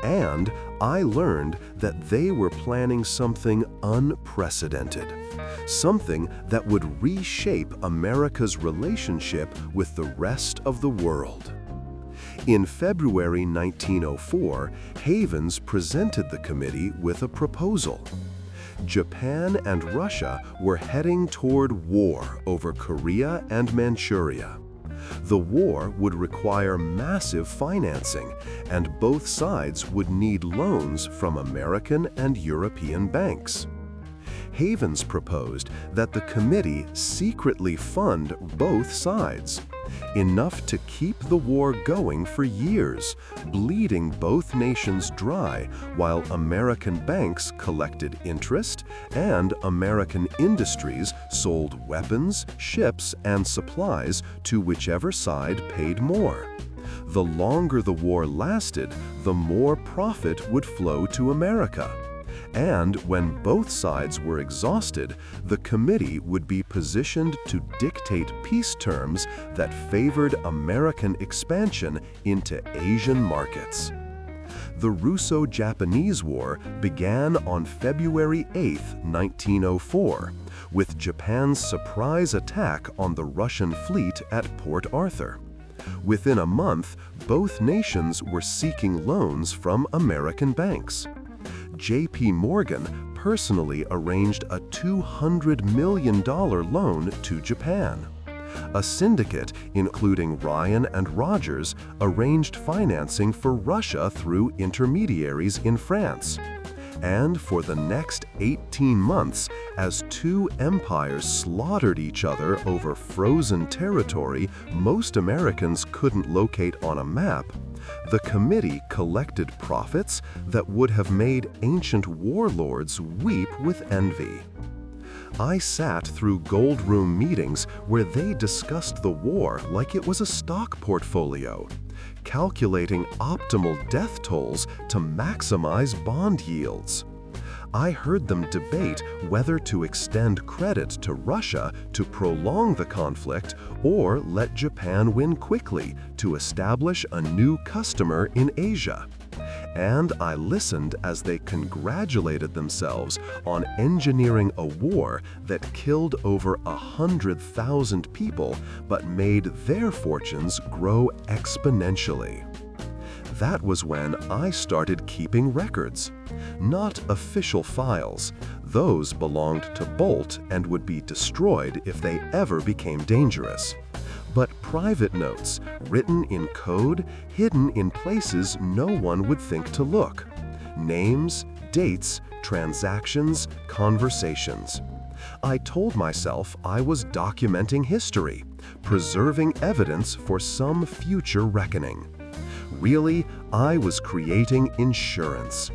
And I learned that they were planning something unprecedented, something that would reshape America's relationship with the rest of the world. In February 1904, Havens presented the committee with a proposal. Japan and Russia were heading toward war over Korea and Manchuria. The war would require massive financing, and both sides would need loans from American and European banks. Havens proposed that the committee secretly fund both sides, enough to keep the war going for years, bleeding both nations dry while American banks collected interest and American industries sold weapons, ships, and supplies to whichever side paid more. The longer the war lasted, the more profit would flow to America. And when both sides were exhausted, the committee would be positioned to dictate peace terms that favored American expansion into Asian markets. The Russo-Japanese War began on February 8, 1904, with Japan's surprise attack on the Russian fleet at Port Arthur. Within a month, both nations were seeking loans from American banks. J.P. Morgan personally arranged a $200 million loan to Japan. A syndicate, including Ryan and Rogers, arranged financing for Russia through intermediaries in France. And for the next 18 months, as two empires slaughtered each other over frozen territory most Americans couldn't locate on a map, the committee collected profits that would have made ancient warlords weep with envy. I sat through Gold Room meetings where they discussed the war like it was a stock portfolio, calculating optimal death tolls to maximize bond yields. I heard them debate whether to extend credit to Russia to prolong the conflict or let Japan win quickly to establish a new customer in Asia. And I listened as they congratulated themselves on engineering a war that killed over 100,000 people but made their fortunes grow exponentially. That was when I started keeping records. Not official files. Those belonged to Bolt and would be destroyed if they ever became dangerous. But private notes, written in code, hidden in places no one would think to look. Names, dates, transactions, conversations. I told myself I was documenting history, preserving evidence for some future reckoning. Really, I was creating insurance.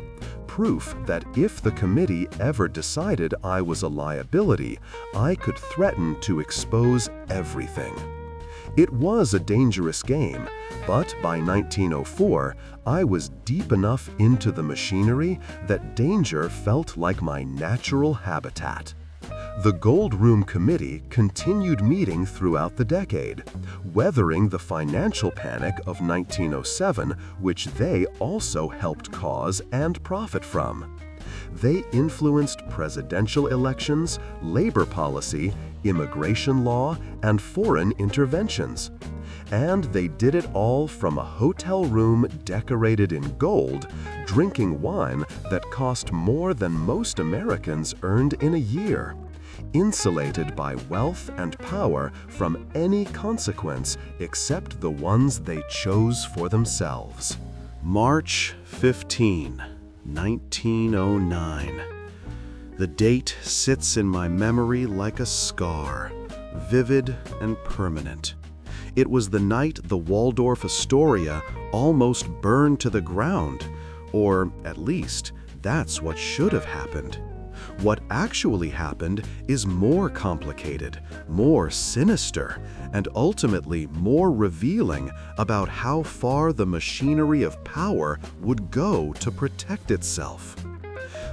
Proof that if the committee ever decided I was a liability, I could threaten to expose everything. It was a dangerous game, but by 1904, I was deep enough into the machinery that danger felt like my natural habitat. The Gold Room Committee continued meeting throughout the decade, weathering the financial panic of 1907, which they also helped cause and profit from. They influenced presidential elections, labor policy, immigration law, and foreign interventions. And they did it all from a hotel room decorated in gold, drinking wine that cost more than most Americans earned in a year, insulated by wealth and power from any consequence except the ones they chose for themselves. March 15, 1909. The date sits in my memory like a scar, vivid and permanent. It was the night the Waldorf-Astoria almost burned to the ground, or at least that's what should have happened. What actually happened is more complicated, more sinister, and ultimately more revealing about how far the machinery of power would go to protect itself.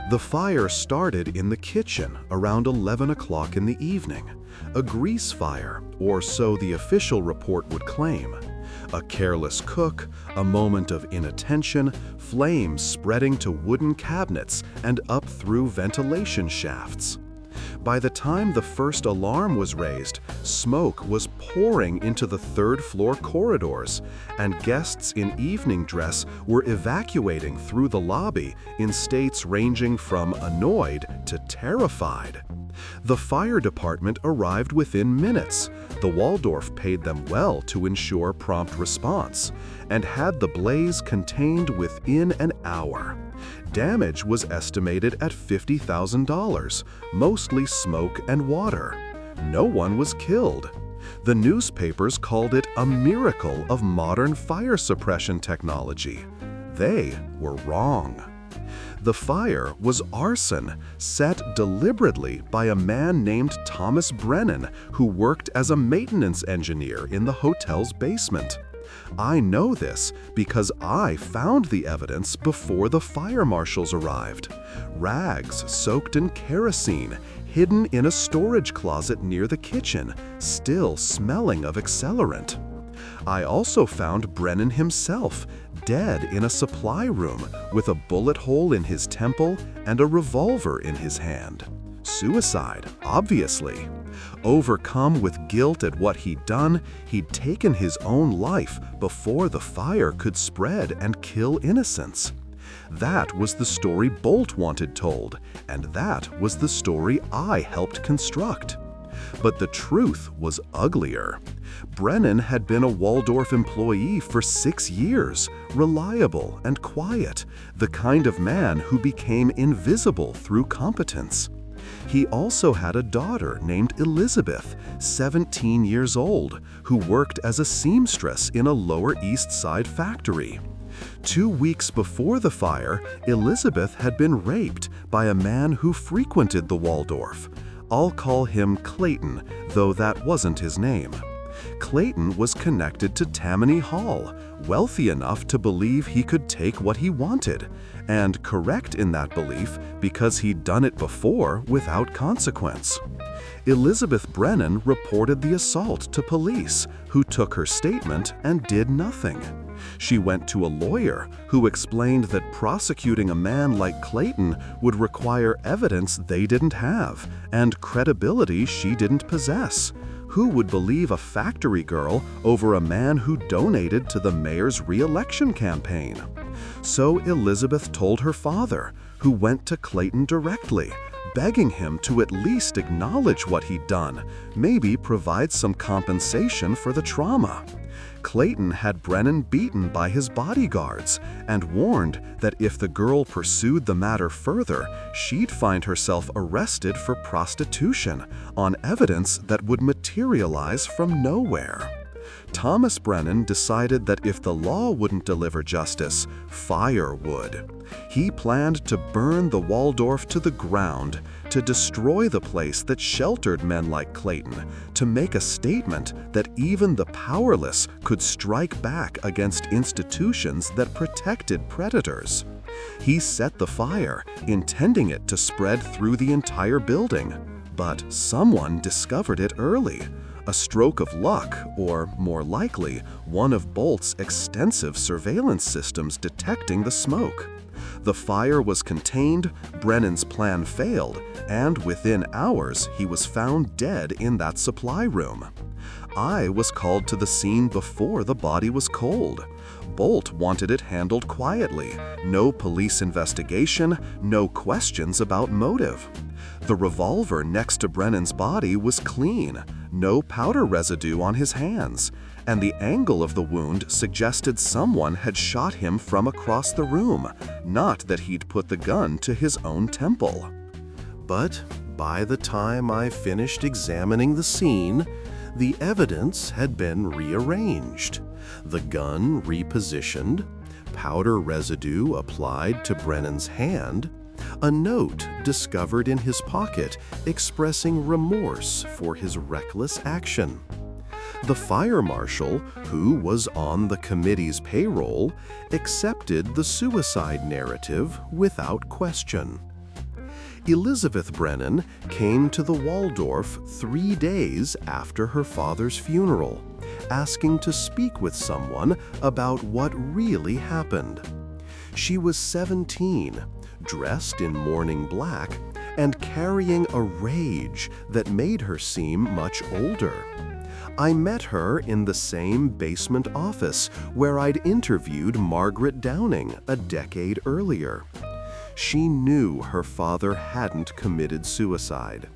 The fire started in the kitchen around 11 o'clock in the evening, a grease fire, or so the official report would claim. A careless cook, a moment of inattention, flames spreading to wooden cabinets and up through ventilation shafts. By the time the first alarm was raised, smoke was pouring into the third-floor corridors, and guests in evening dress were evacuating through the lobby in states ranging from annoyed to terrified. The fire department arrived within minutes. The Waldorf paid them well to ensure prompt response, and had the blaze contained within an hour. Damage was estimated at $50,000, mostly smoke and water. No one was killed. The newspapers called it a miracle of modern fire suppression technology. They were wrong. The fire was arson, set deliberately by a man named Thomas Brennan, who worked as a maintenance engineer in the hotel's basement. I know this because I found the evidence before the fire marshals arrived. Rags soaked in kerosene, hidden in a storage closet near the kitchen, still smelling of accelerant. I also found Brennan himself, dead in a supply room, with a bullet hole in his temple and a revolver in his hand. Suicide, obviously. Overcome with guilt at what he'd done, he'd taken his own life before the fire could spread and kill innocents. That was the story Bolt wanted told, and that was the story I helped construct. But the truth was uglier. Brennan had been a Waldorf employee for 6 years, reliable and quiet, the kind of man who became invisible through competence. He also had a daughter named Elizabeth, 17 years old, who worked as a seamstress in a Lower East Side factory. 2 weeks before the fire, Elizabeth had been raped by a man who frequented the Waldorf. I'll call him Clayton, though that wasn't his name. Clayton was connected to Tammany Hall, wealthy enough to believe he could take what he wanted, and correct in that belief because he'd done it before without consequence. Elizabeth Brennan reported the assault to police, who took her statement and did nothing. She went to a lawyer who explained that prosecuting a man like Clayton would require evidence they didn't have and credibility she didn't possess. Who would believe a factory girl over a man who donated to the mayor's re-election campaign? So Elizabeth told her father, who went to Clayton directly, begging him to at least acknowledge what he'd done, maybe provide some compensation for the trauma. Clayton had Brennan beaten by his bodyguards and warned that if the girl pursued the matter further, she'd find herself arrested for prostitution on evidence that would materialize from nowhere. Thomas Brennan decided that if the law wouldn't deliver justice, fire would. He planned to burn the Waldorf to the ground, to destroy the place that sheltered men like Clayton, to make a statement that even the powerless could strike back against institutions that protected predators. He set the fire, intending it to spread through the entire building, but someone discovered it early. A stroke of luck, or more likely, one of Bolt's extensive surveillance systems detecting the smoke. The fire was contained, Brennan's plan failed, and within hours he was found dead in that supply room. I was called to the scene before the body was cold. Bolt wanted it handled quietly, no police investigation, no questions about motive. The revolver next to Brennan's body was clean, no powder residue on his hands, and the angle of the wound suggested someone had shot him from across the room, not that he'd put the gun to his own temple. But by the time I finished examining the scene, the evidence had been rearranged, the gun repositioned, powder residue applied to Brennan's hand, a note discovered in his pocket expressing remorse for his reckless action. The fire marshal, who was on the committee's payroll, accepted the suicide narrative without question. Elizabeth Brennan came to the Waldorf 3 days after her father's funeral, asking to speak with someone about what really happened. She was 17, dressed in mourning black, and carrying a rage that made her seem much older. I met her in the same basement office where I'd interviewed Margaret Downing a decade earlier. She knew her father hadn't committed suicide.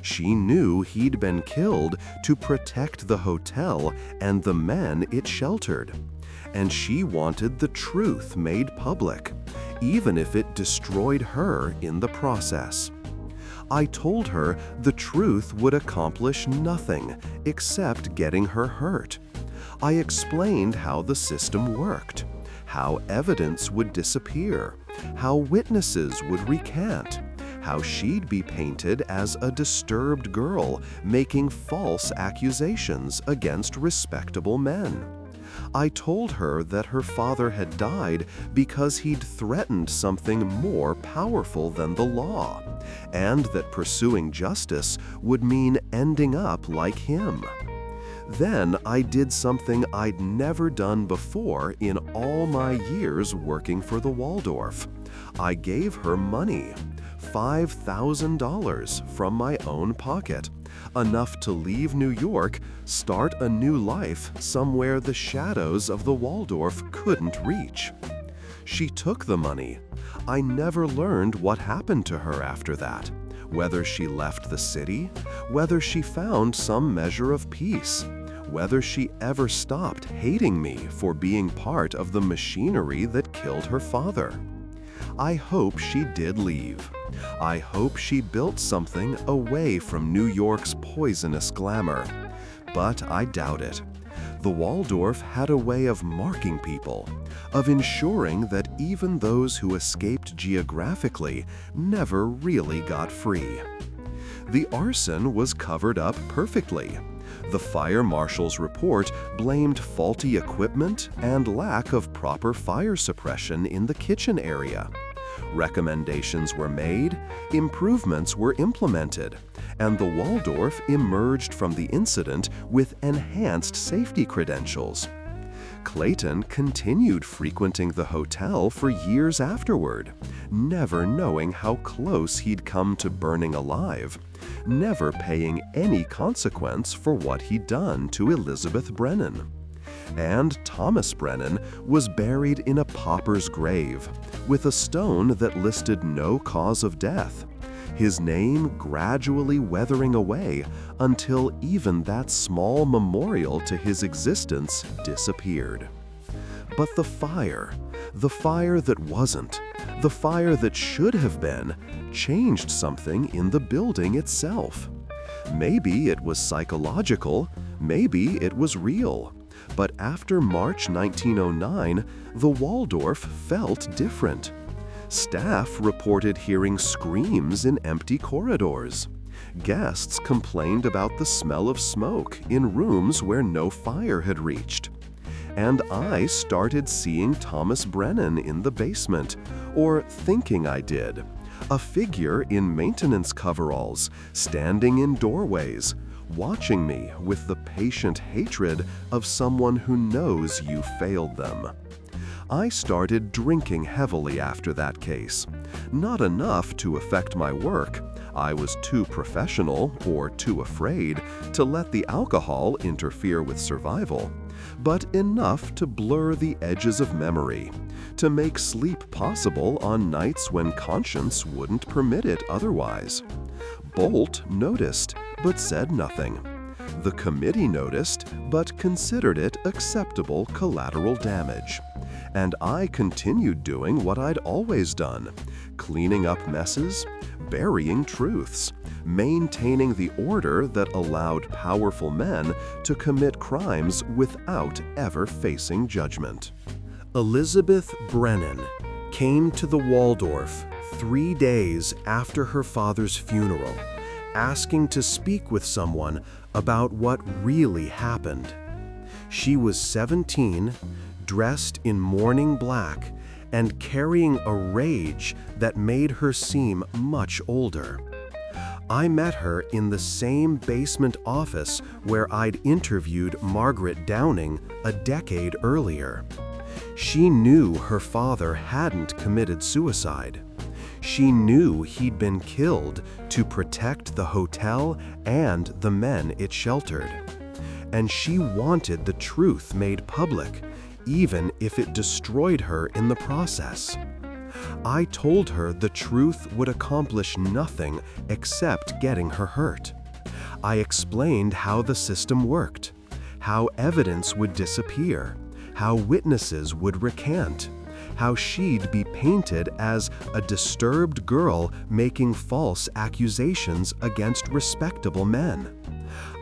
She knew he'd been killed to protect the hotel and the men it sheltered. And she wanted the truth made public. even if it destroyed her in the process. I told her the truth would accomplish nothing except getting her hurt. I explained how the system worked, how evidence would disappear, how witnesses would recant, how she'd be painted as a disturbed girl making false accusations against respectable men. I told her that her father had died because he'd threatened something more powerful than the law, and that pursuing justice would mean ending up like him. Then I did something I'd never done before in all my years working for the Waldorf. I gave her money, $5,000 from my own pocket, enough to leave New York, start a new life somewhere the shadows of the Waldorf couldn't reach. She took the money. I never learned what happened to her after that, whether she left the city, whether she found some measure of peace, whether she ever stopped hating me for being part of the machinery that killed her father. I hope she did leave. I hope she built something away from New York's poisonous glamour. But I doubt it. The Waldorf had a way of marking people, of ensuring that even those who escaped geographically never really got free. The arson was covered up perfectly. The fire marshal's report blamed faulty equipment and lack of proper fire suppression in the kitchen area. Recommendations were made, improvements were implemented, and the Waldorf emerged from the incident with enhanced safety credentials. Clayton continued frequenting the hotel for years afterward, never knowing how close he'd come to burning alive, never paying any consequence for what he'd done to Elizabeth Brennan. And Thomas Brennan was buried in a pauper's grave, with a stone that listed no cause of death, his name gradually weathering away until even that small memorial to his existence disappeared. But the fire that wasn't, the fire that should have been, changed something in the building itself. Maybe it was psychological, maybe it was real. But after March 1909, the Waldorf felt different. Staff reported hearing screams in empty corridors. Guests complained about the smell of smoke in rooms where no fire had reached. And I started seeing Thomas Brennan in the basement, or thinking I did, a figure in maintenance coveralls, standing in doorways, watching me with the patient hatred of someone who knows you failed them. I started drinking heavily after that case. Not enough to affect my work. I was too professional or too afraid to let the alcohol interfere with survival, but enough to blur the edges of memory, to make sleep possible on nights when conscience wouldn't permit it otherwise. Bolt noticed, but said nothing. The committee noticed, but considered it acceptable collateral damage. And I continued doing what I'd always done, cleaning up messes, burying truths, maintaining the order that allowed powerful men to commit crimes without ever facing judgment. Elizabeth Brennan came to the Waldorf 3 days after her father's funeral, asking to speak with someone about what really happened. She was 17, dressed in mourning black, and carrying a rage that made her seem much older. I met her in the same basement office where I'd interviewed Margaret Downing a decade earlier. She knew her father hadn't committed suicide. She knew he'd been killed to protect the hotel and the men it sheltered. And she wanted the truth made public, even if it destroyed her in the process. I told her the truth would accomplish nothing except getting her hurt. I explained how the system worked, how evidence would disappear, how witnesses would recant, how she'd be painted as a disturbed girl making false accusations against respectable men.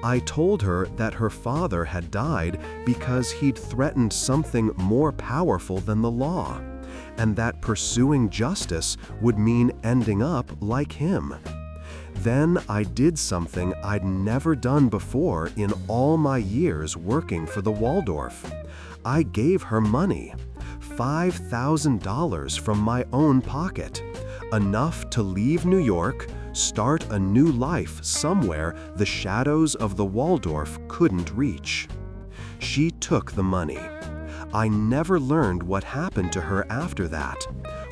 I told her that her father had died because he'd threatened something more powerful than the law, and that pursuing justice would mean ending up like him. Then I did something I'd never done before in all my years working for the Waldorf. I gave her money, $5,000 from my own pocket, enough to leave New York, start a new life somewhere the shadows of the Waldorf couldn't reach. She took the money. I never learned what happened to her after that,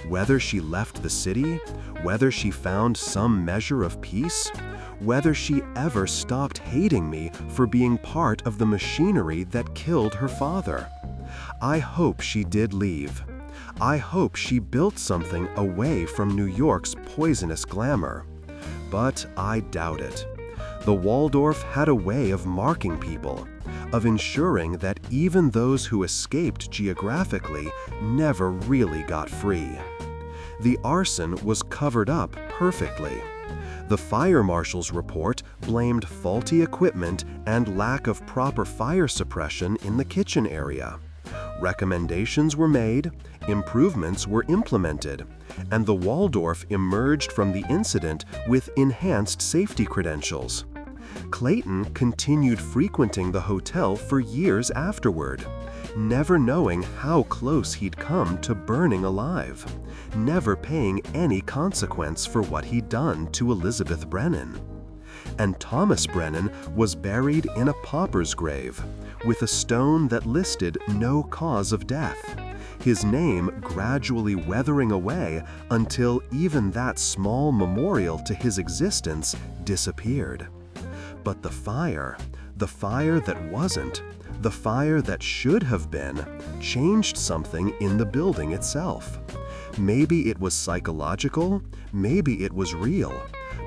whether she left the city, whether she found some measure of peace, whether she ever stopped hating me for being part of the machinery that killed her father. I hope she did leave. I hope she built something away from New York's poisonous glamour. But I doubt it. The Waldorf had a way of marking people, of ensuring that even those who escaped geographically never really got free. The arson was covered up perfectly. The fire marshal's report blamed faulty equipment and lack of proper fire suppression in the kitchen area. Recommendations were made, improvements were implemented, and the Waldorf emerged from the incident with enhanced safety credentials. Clayton continued frequenting the hotel for years afterward, never knowing how close he'd come to burning alive, never paying any consequence for what he'd done to Elizabeth Brennan. And Thomas Brennan was buried in a pauper's grave, with a stone that listed no cause of death, his name gradually weathering away until even that small memorial to his existence disappeared. But the fire that wasn't, the fire that should have been, changed something in the building itself. Maybe it was psychological, maybe it was real,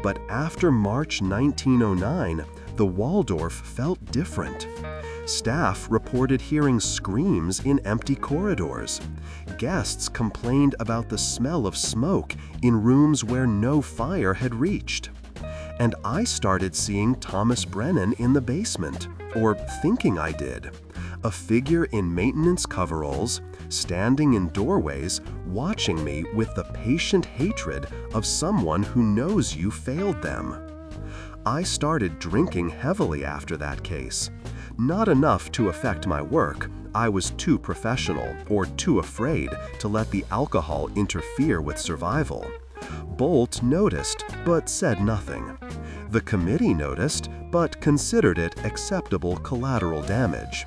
but after March 1909, the Waldorf felt different. Staff reported hearing screams in empty corridors. Guests complained about the smell of smoke in rooms where no fire had reached. And I started seeing Thomas Brennan in the basement, or thinking I did. A figure in maintenance coveralls, standing in doorways, watching me with the patient hatred of someone who knows you failed them. I started drinking heavily after that case. Not enough to affect my work. I was too professional or too afraid to let the alcohol interfere with survival. Bolt noticed, but said nothing. The committee noticed, but considered it acceptable collateral damage.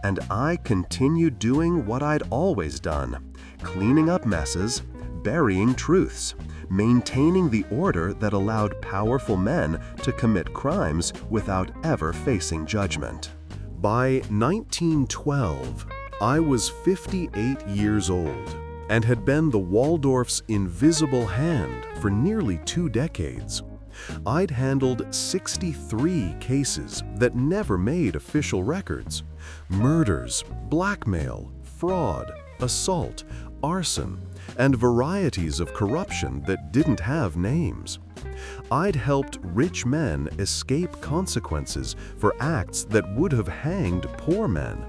And I continued doing what I'd always done, cleaning up messes, burying truths, maintaining the order that allowed powerful men to commit crimes without ever facing judgment. By 1912, I was 58 years old and had been the Waldorf's invisible hand for nearly 2 decades. I'd handled 63 cases that never made official records: murders, blackmail, fraud, assault, arson, and varieties of corruption that didn't have names. I'd helped rich men escape consequences for acts that would have hanged poor men.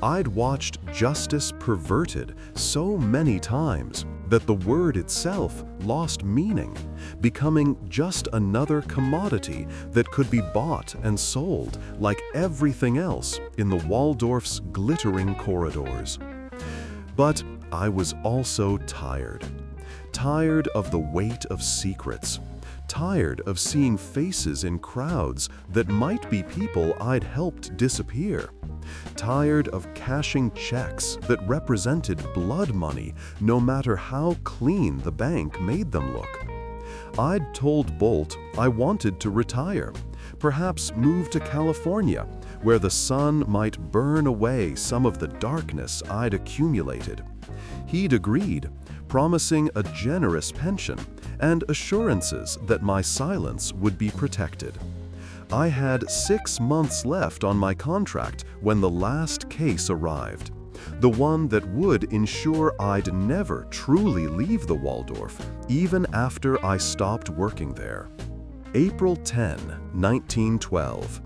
I'd watched justice perverted so many times that the word itself lost meaning, becoming just another commodity that could be bought and sold like everything else in the Waldorf's glittering corridors. But I was also tired. Tired of the weight of secrets. Tired of seeing faces in crowds that might be people I'd helped disappear. Tired of cashing checks that represented blood money no matter how clean the bank made them look. I'd told Bolt I wanted to retire, perhaps move to California, where the sun might burn away some of the darkness I'd accumulated. He'd agreed, promising a generous pension and assurances that my silence would be protected. I had 6 months left on my contract when the last case arrived. The the one that would ensure I'd never truly leave the Waldorf, even after I stopped working there. April 10, 1912.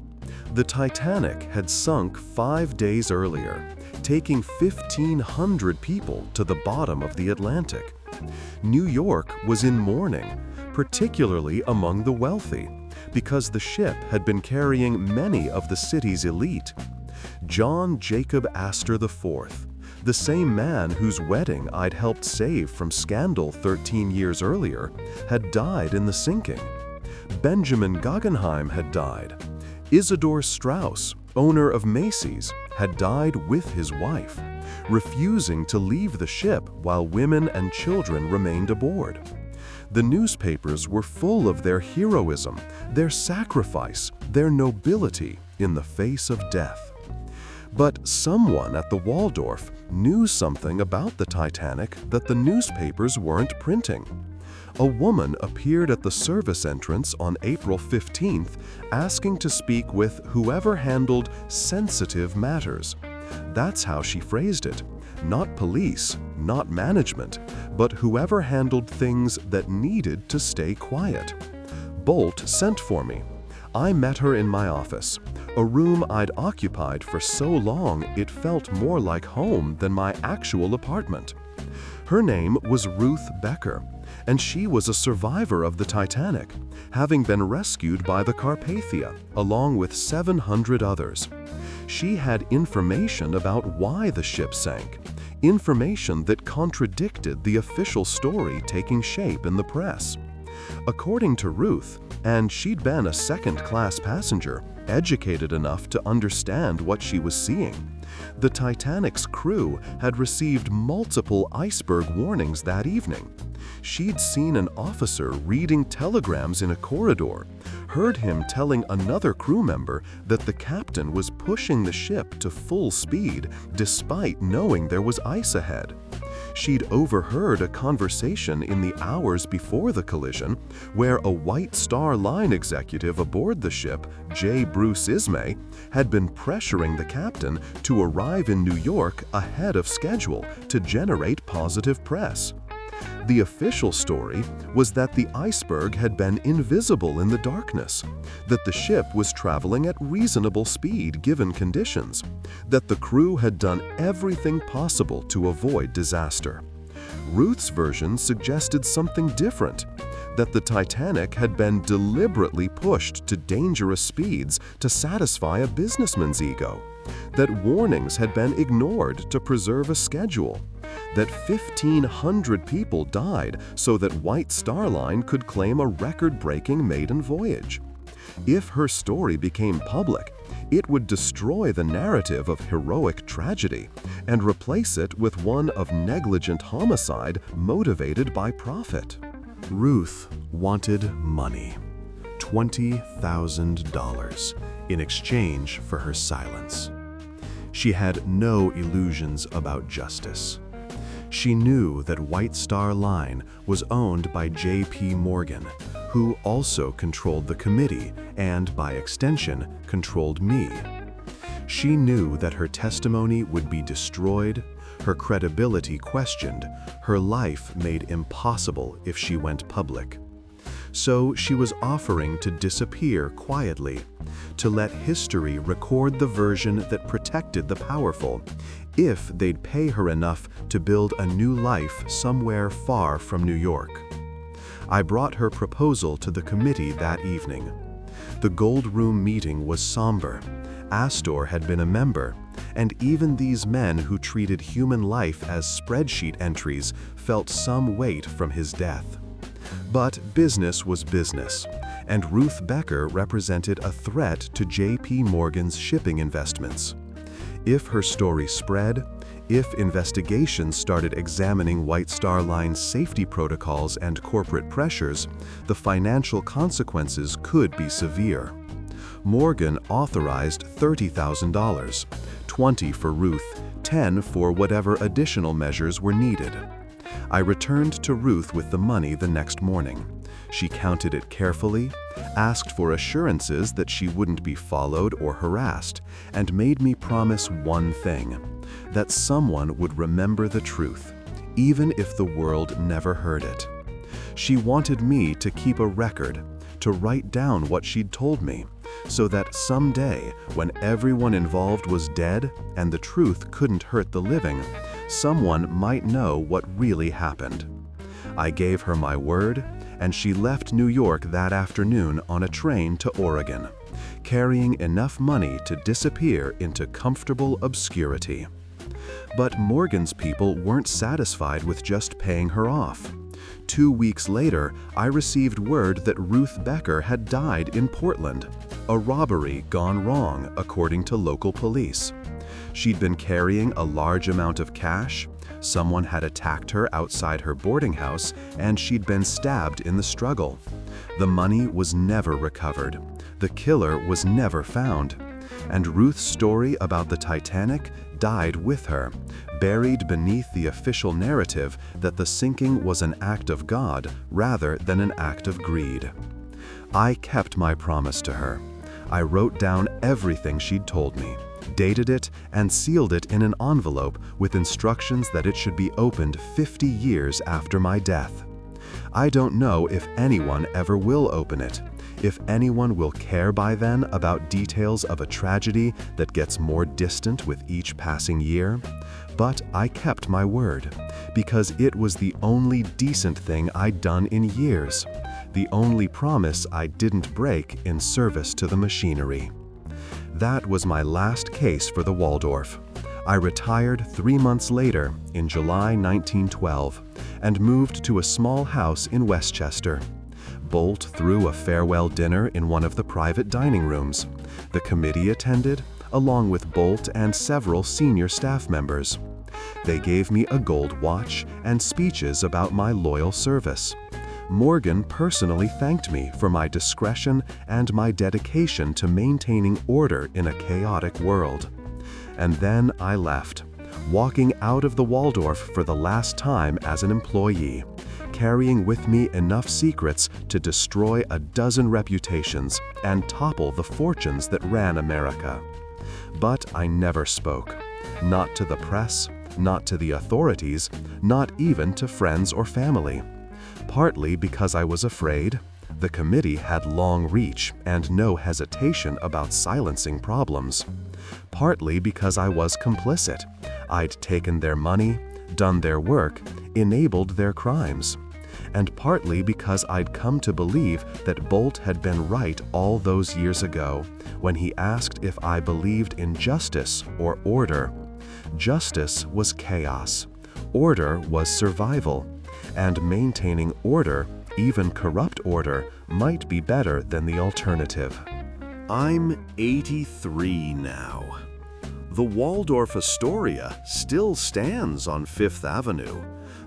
The Titanic had sunk 5 days earlier, taking 1,500 people to the bottom of the Atlantic. New York was in mourning, particularly among the wealthy, because the ship had been carrying many of the city's elite. John Jacob Astor IV, the same man whose wedding I'd helped save from scandal 13 years earlier, had died in the sinking. Benjamin Guggenheim had died. Isidor Straus, owner of Macy's, had died with his wife, refusing to leave the ship while women and children remained aboard. The newspapers were full of their heroism, their sacrifice, their nobility in the face of death. But someone at the Waldorf knew something about the Titanic that the newspapers weren't printing. A woman appeared at the service entrance on April 15th asking to speak with whoever handled sensitive matters. That's how she phrased it. Not police, not management, but whoever handled things that needed to stay quiet. Bolt sent for me. I met her in my office, a room I'd occupied for so long it felt more like home than my actual apartment. Her name was Ruth Becker, and she was a survivor of the Titanic, having been rescued by the Carpathia, along with 700 others. She had information about why the ship sank, information that contradicted the official story taking shape in the press. According to Ruth, and she'd been a second-class passenger, educated enough to understand what she was seeing, the Titanic's crew had received multiple iceberg warnings that evening. She'd seen an officer reading telegrams in a corridor, heard him telling another crew member that the captain was pushing the ship to full speed despite knowing there was ice ahead. She'd overheard a conversation in the hours before the collision where a White Star Line executive aboard the ship, J. Bruce Ismay, had been pressuring the captain to arrive in New York ahead of schedule to generate positive press. The official story was that the iceberg had been invisible in the darkness, that the ship was traveling at reasonable speed given conditions, that the crew had done everything possible to avoid disaster. Ruth's version suggested something different, that the Titanic had been deliberately pushed to dangerous speeds to satisfy a businessman's ego, that warnings had been ignored to preserve a schedule, that 1,500 people died so that White Star Line could claim a record-breaking maiden voyage. If her story became public, it would destroy the narrative of heroic tragedy and replace it with one of negligent homicide motivated by profit. Ruth wanted money, $20,000, in exchange for her silence. She had no illusions about justice. She knew that White Star Line was owned by J.P. Morgan, who also controlled the committee and, by extension, controlled me. She knew that her testimony would be destroyed, her credibility questioned, her life made impossible if she went public. So she was offering to disappear quietly, to let history record the version that protected the powerful, if they'd pay her enough to build a new life somewhere far from New York. I brought her proposal to the committee that evening. The Gold Room meeting was somber. Astor had been a member, and even these men who treated human life as spreadsheet entries felt some weight from his death. But business was business, and Ruth Becker represented a threat to J.P. Morgan's shipping investments. If her story spread, if investigations started examining White Star Line's safety protocols and corporate pressures, the financial consequences could be severe. Morgan authorized $30,000, $20,000 for Ruth, $10,000 for whatever additional measures were needed. I returned to Ruth with the money the next morning, She counted it carefully, asked for assurances that she wouldn't be followed or harassed, and made me promise one thing: that someone would remember the truth, even if the world never heard it. She wanted me to keep a record, to write down what she'd told me, so that someday, when everyone involved was dead and the truth couldn't hurt the living, someone might know what really happened. I gave her my word, and she left New York that afternoon on a train to Oregon, carrying enough money to disappear into comfortable obscurity. But Morgan's people weren't satisfied with just paying her off. 2 weeks later, I received word that Ruth Becker had died in Portland, a robbery gone wrong, according to local police. She'd been carrying a large amount of cash, someone had attacked her outside her boarding house, and she'd been stabbed in the struggle. The money was never recovered. The killer was never found. And Ruth's story about the Titanic died with her, buried beneath the official narrative that the sinking was an act of God rather than an act of greed. I kept my promise to her. I wrote down everything she'd told me, dated it, and sealed it in an envelope with instructions that it should be opened 50 years after my death. I don't know if anyone ever will open it, if anyone will care by then about details of a tragedy that gets more distant with each passing year. But I kept my word, because it was the only decent thing I'd done in years, the only promise I didn't break in service to the machinery. That was my last case for the Waldorf. I retired 3 months later, in July 1912, and moved to a small house in Westchester. Bolt threw a farewell dinner in one of the private dining rooms. The committee attended, along with Bolt and several senior staff members. They gave me a gold watch and speeches about my loyal service. Morgan personally thanked me for my discretion and my dedication to maintaining order in a chaotic world. And then I left, walking out of the Waldorf for the last time as an employee, carrying with me enough secrets to destroy a dozen reputations and topple the fortunes that ran America. But I never spoke, not to the press, not to the authorities, not even to friends or family. Partly because I was afraid. The committee had long reach and no hesitation about silencing problems. Partly because I was complicit. I'd taken their money, done their work, enabled their crimes. And partly because I'd come to believe that Bolt had been right all those years ago, when he asked if I believed in justice or order. Justice was chaos. Order was survival. And maintaining order, even corrupt order, might be better than the alternative. I'm 83 now. The Waldorf-Astoria still stands on Fifth Avenue,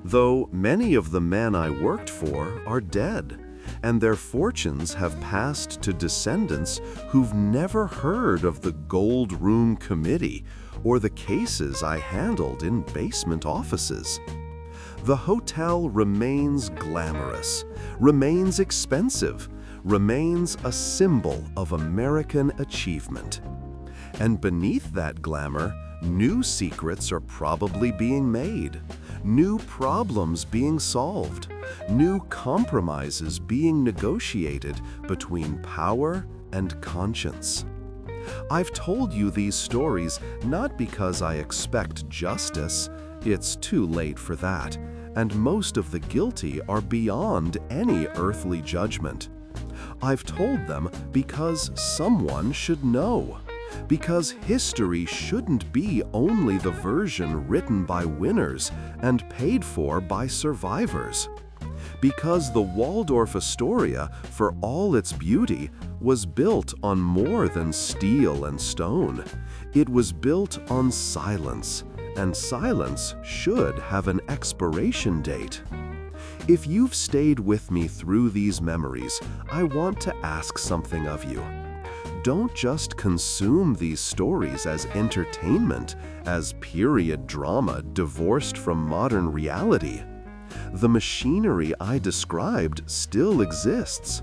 though many of the men I worked for are dead, and their fortunes have passed to descendants who've never heard of the Gold Room Committee or the cases I handled in basement offices. The hotel remains glamorous, remains expensive, remains a symbol of American achievement. And beneath that glamour, new secrets are probably being made, new problems being solved, new compromises being negotiated between power and conscience. I've told you these stories not because I expect justice. It's too late for that, and most of the guilty are beyond any earthly judgment. I've told them because someone should know, because history shouldn't be only the version written by winners and paid for by survivors. Because the Waldorf-Astoria, for all its beauty, was built on more than steel and stone. It was built on silence, and silence should have an expiration date. If you've stayed with me through these memories, I want to ask something of you. Don't just consume these stories as entertainment, as period drama divorced from modern reality. The machinery I described still exists.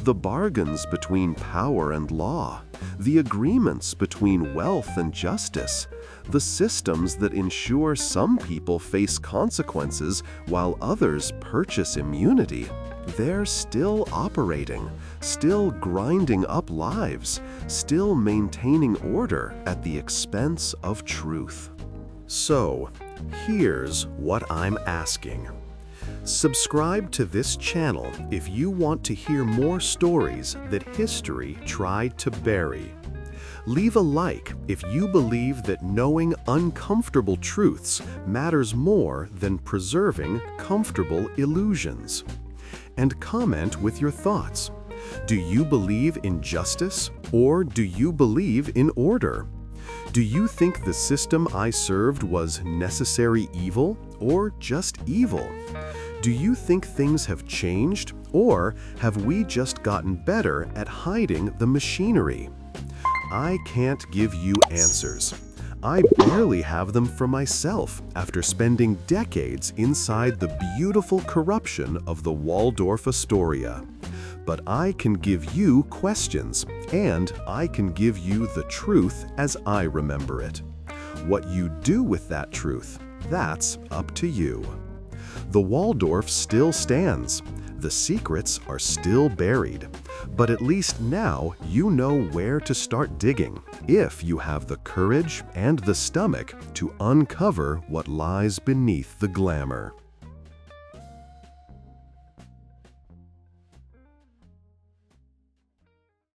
The bargains between power and law, the agreements between wealth and justice, the systems that ensure some people face consequences while others purchase immunity, they're still operating, still grinding up lives, still maintaining order at the expense of truth. So, here's what I'm asking. Subscribe to this channel if you want to hear more stories that history tried to bury. Leave a like if you believe that knowing uncomfortable truths matters more than preserving comfortable illusions. And comment with your thoughts. Do you believe in justice, or do you believe in order? Do you think the system I served was necessary evil, or just evil? Do you think things have changed, or have we just gotten better at hiding the machinery? I can't give you answers. I barely have them for myself after spending decades inside the beautiful corruption of the Waldorf-Astoria. But I can give you questions, and I can give you the truth as I remember it. What you do with that truth, that's up to you. The Waldorf still stands. The secrets are still buried. But at least now you know where to start digging, if you have the courage and the stomach to uncover what lies beneath the glamour.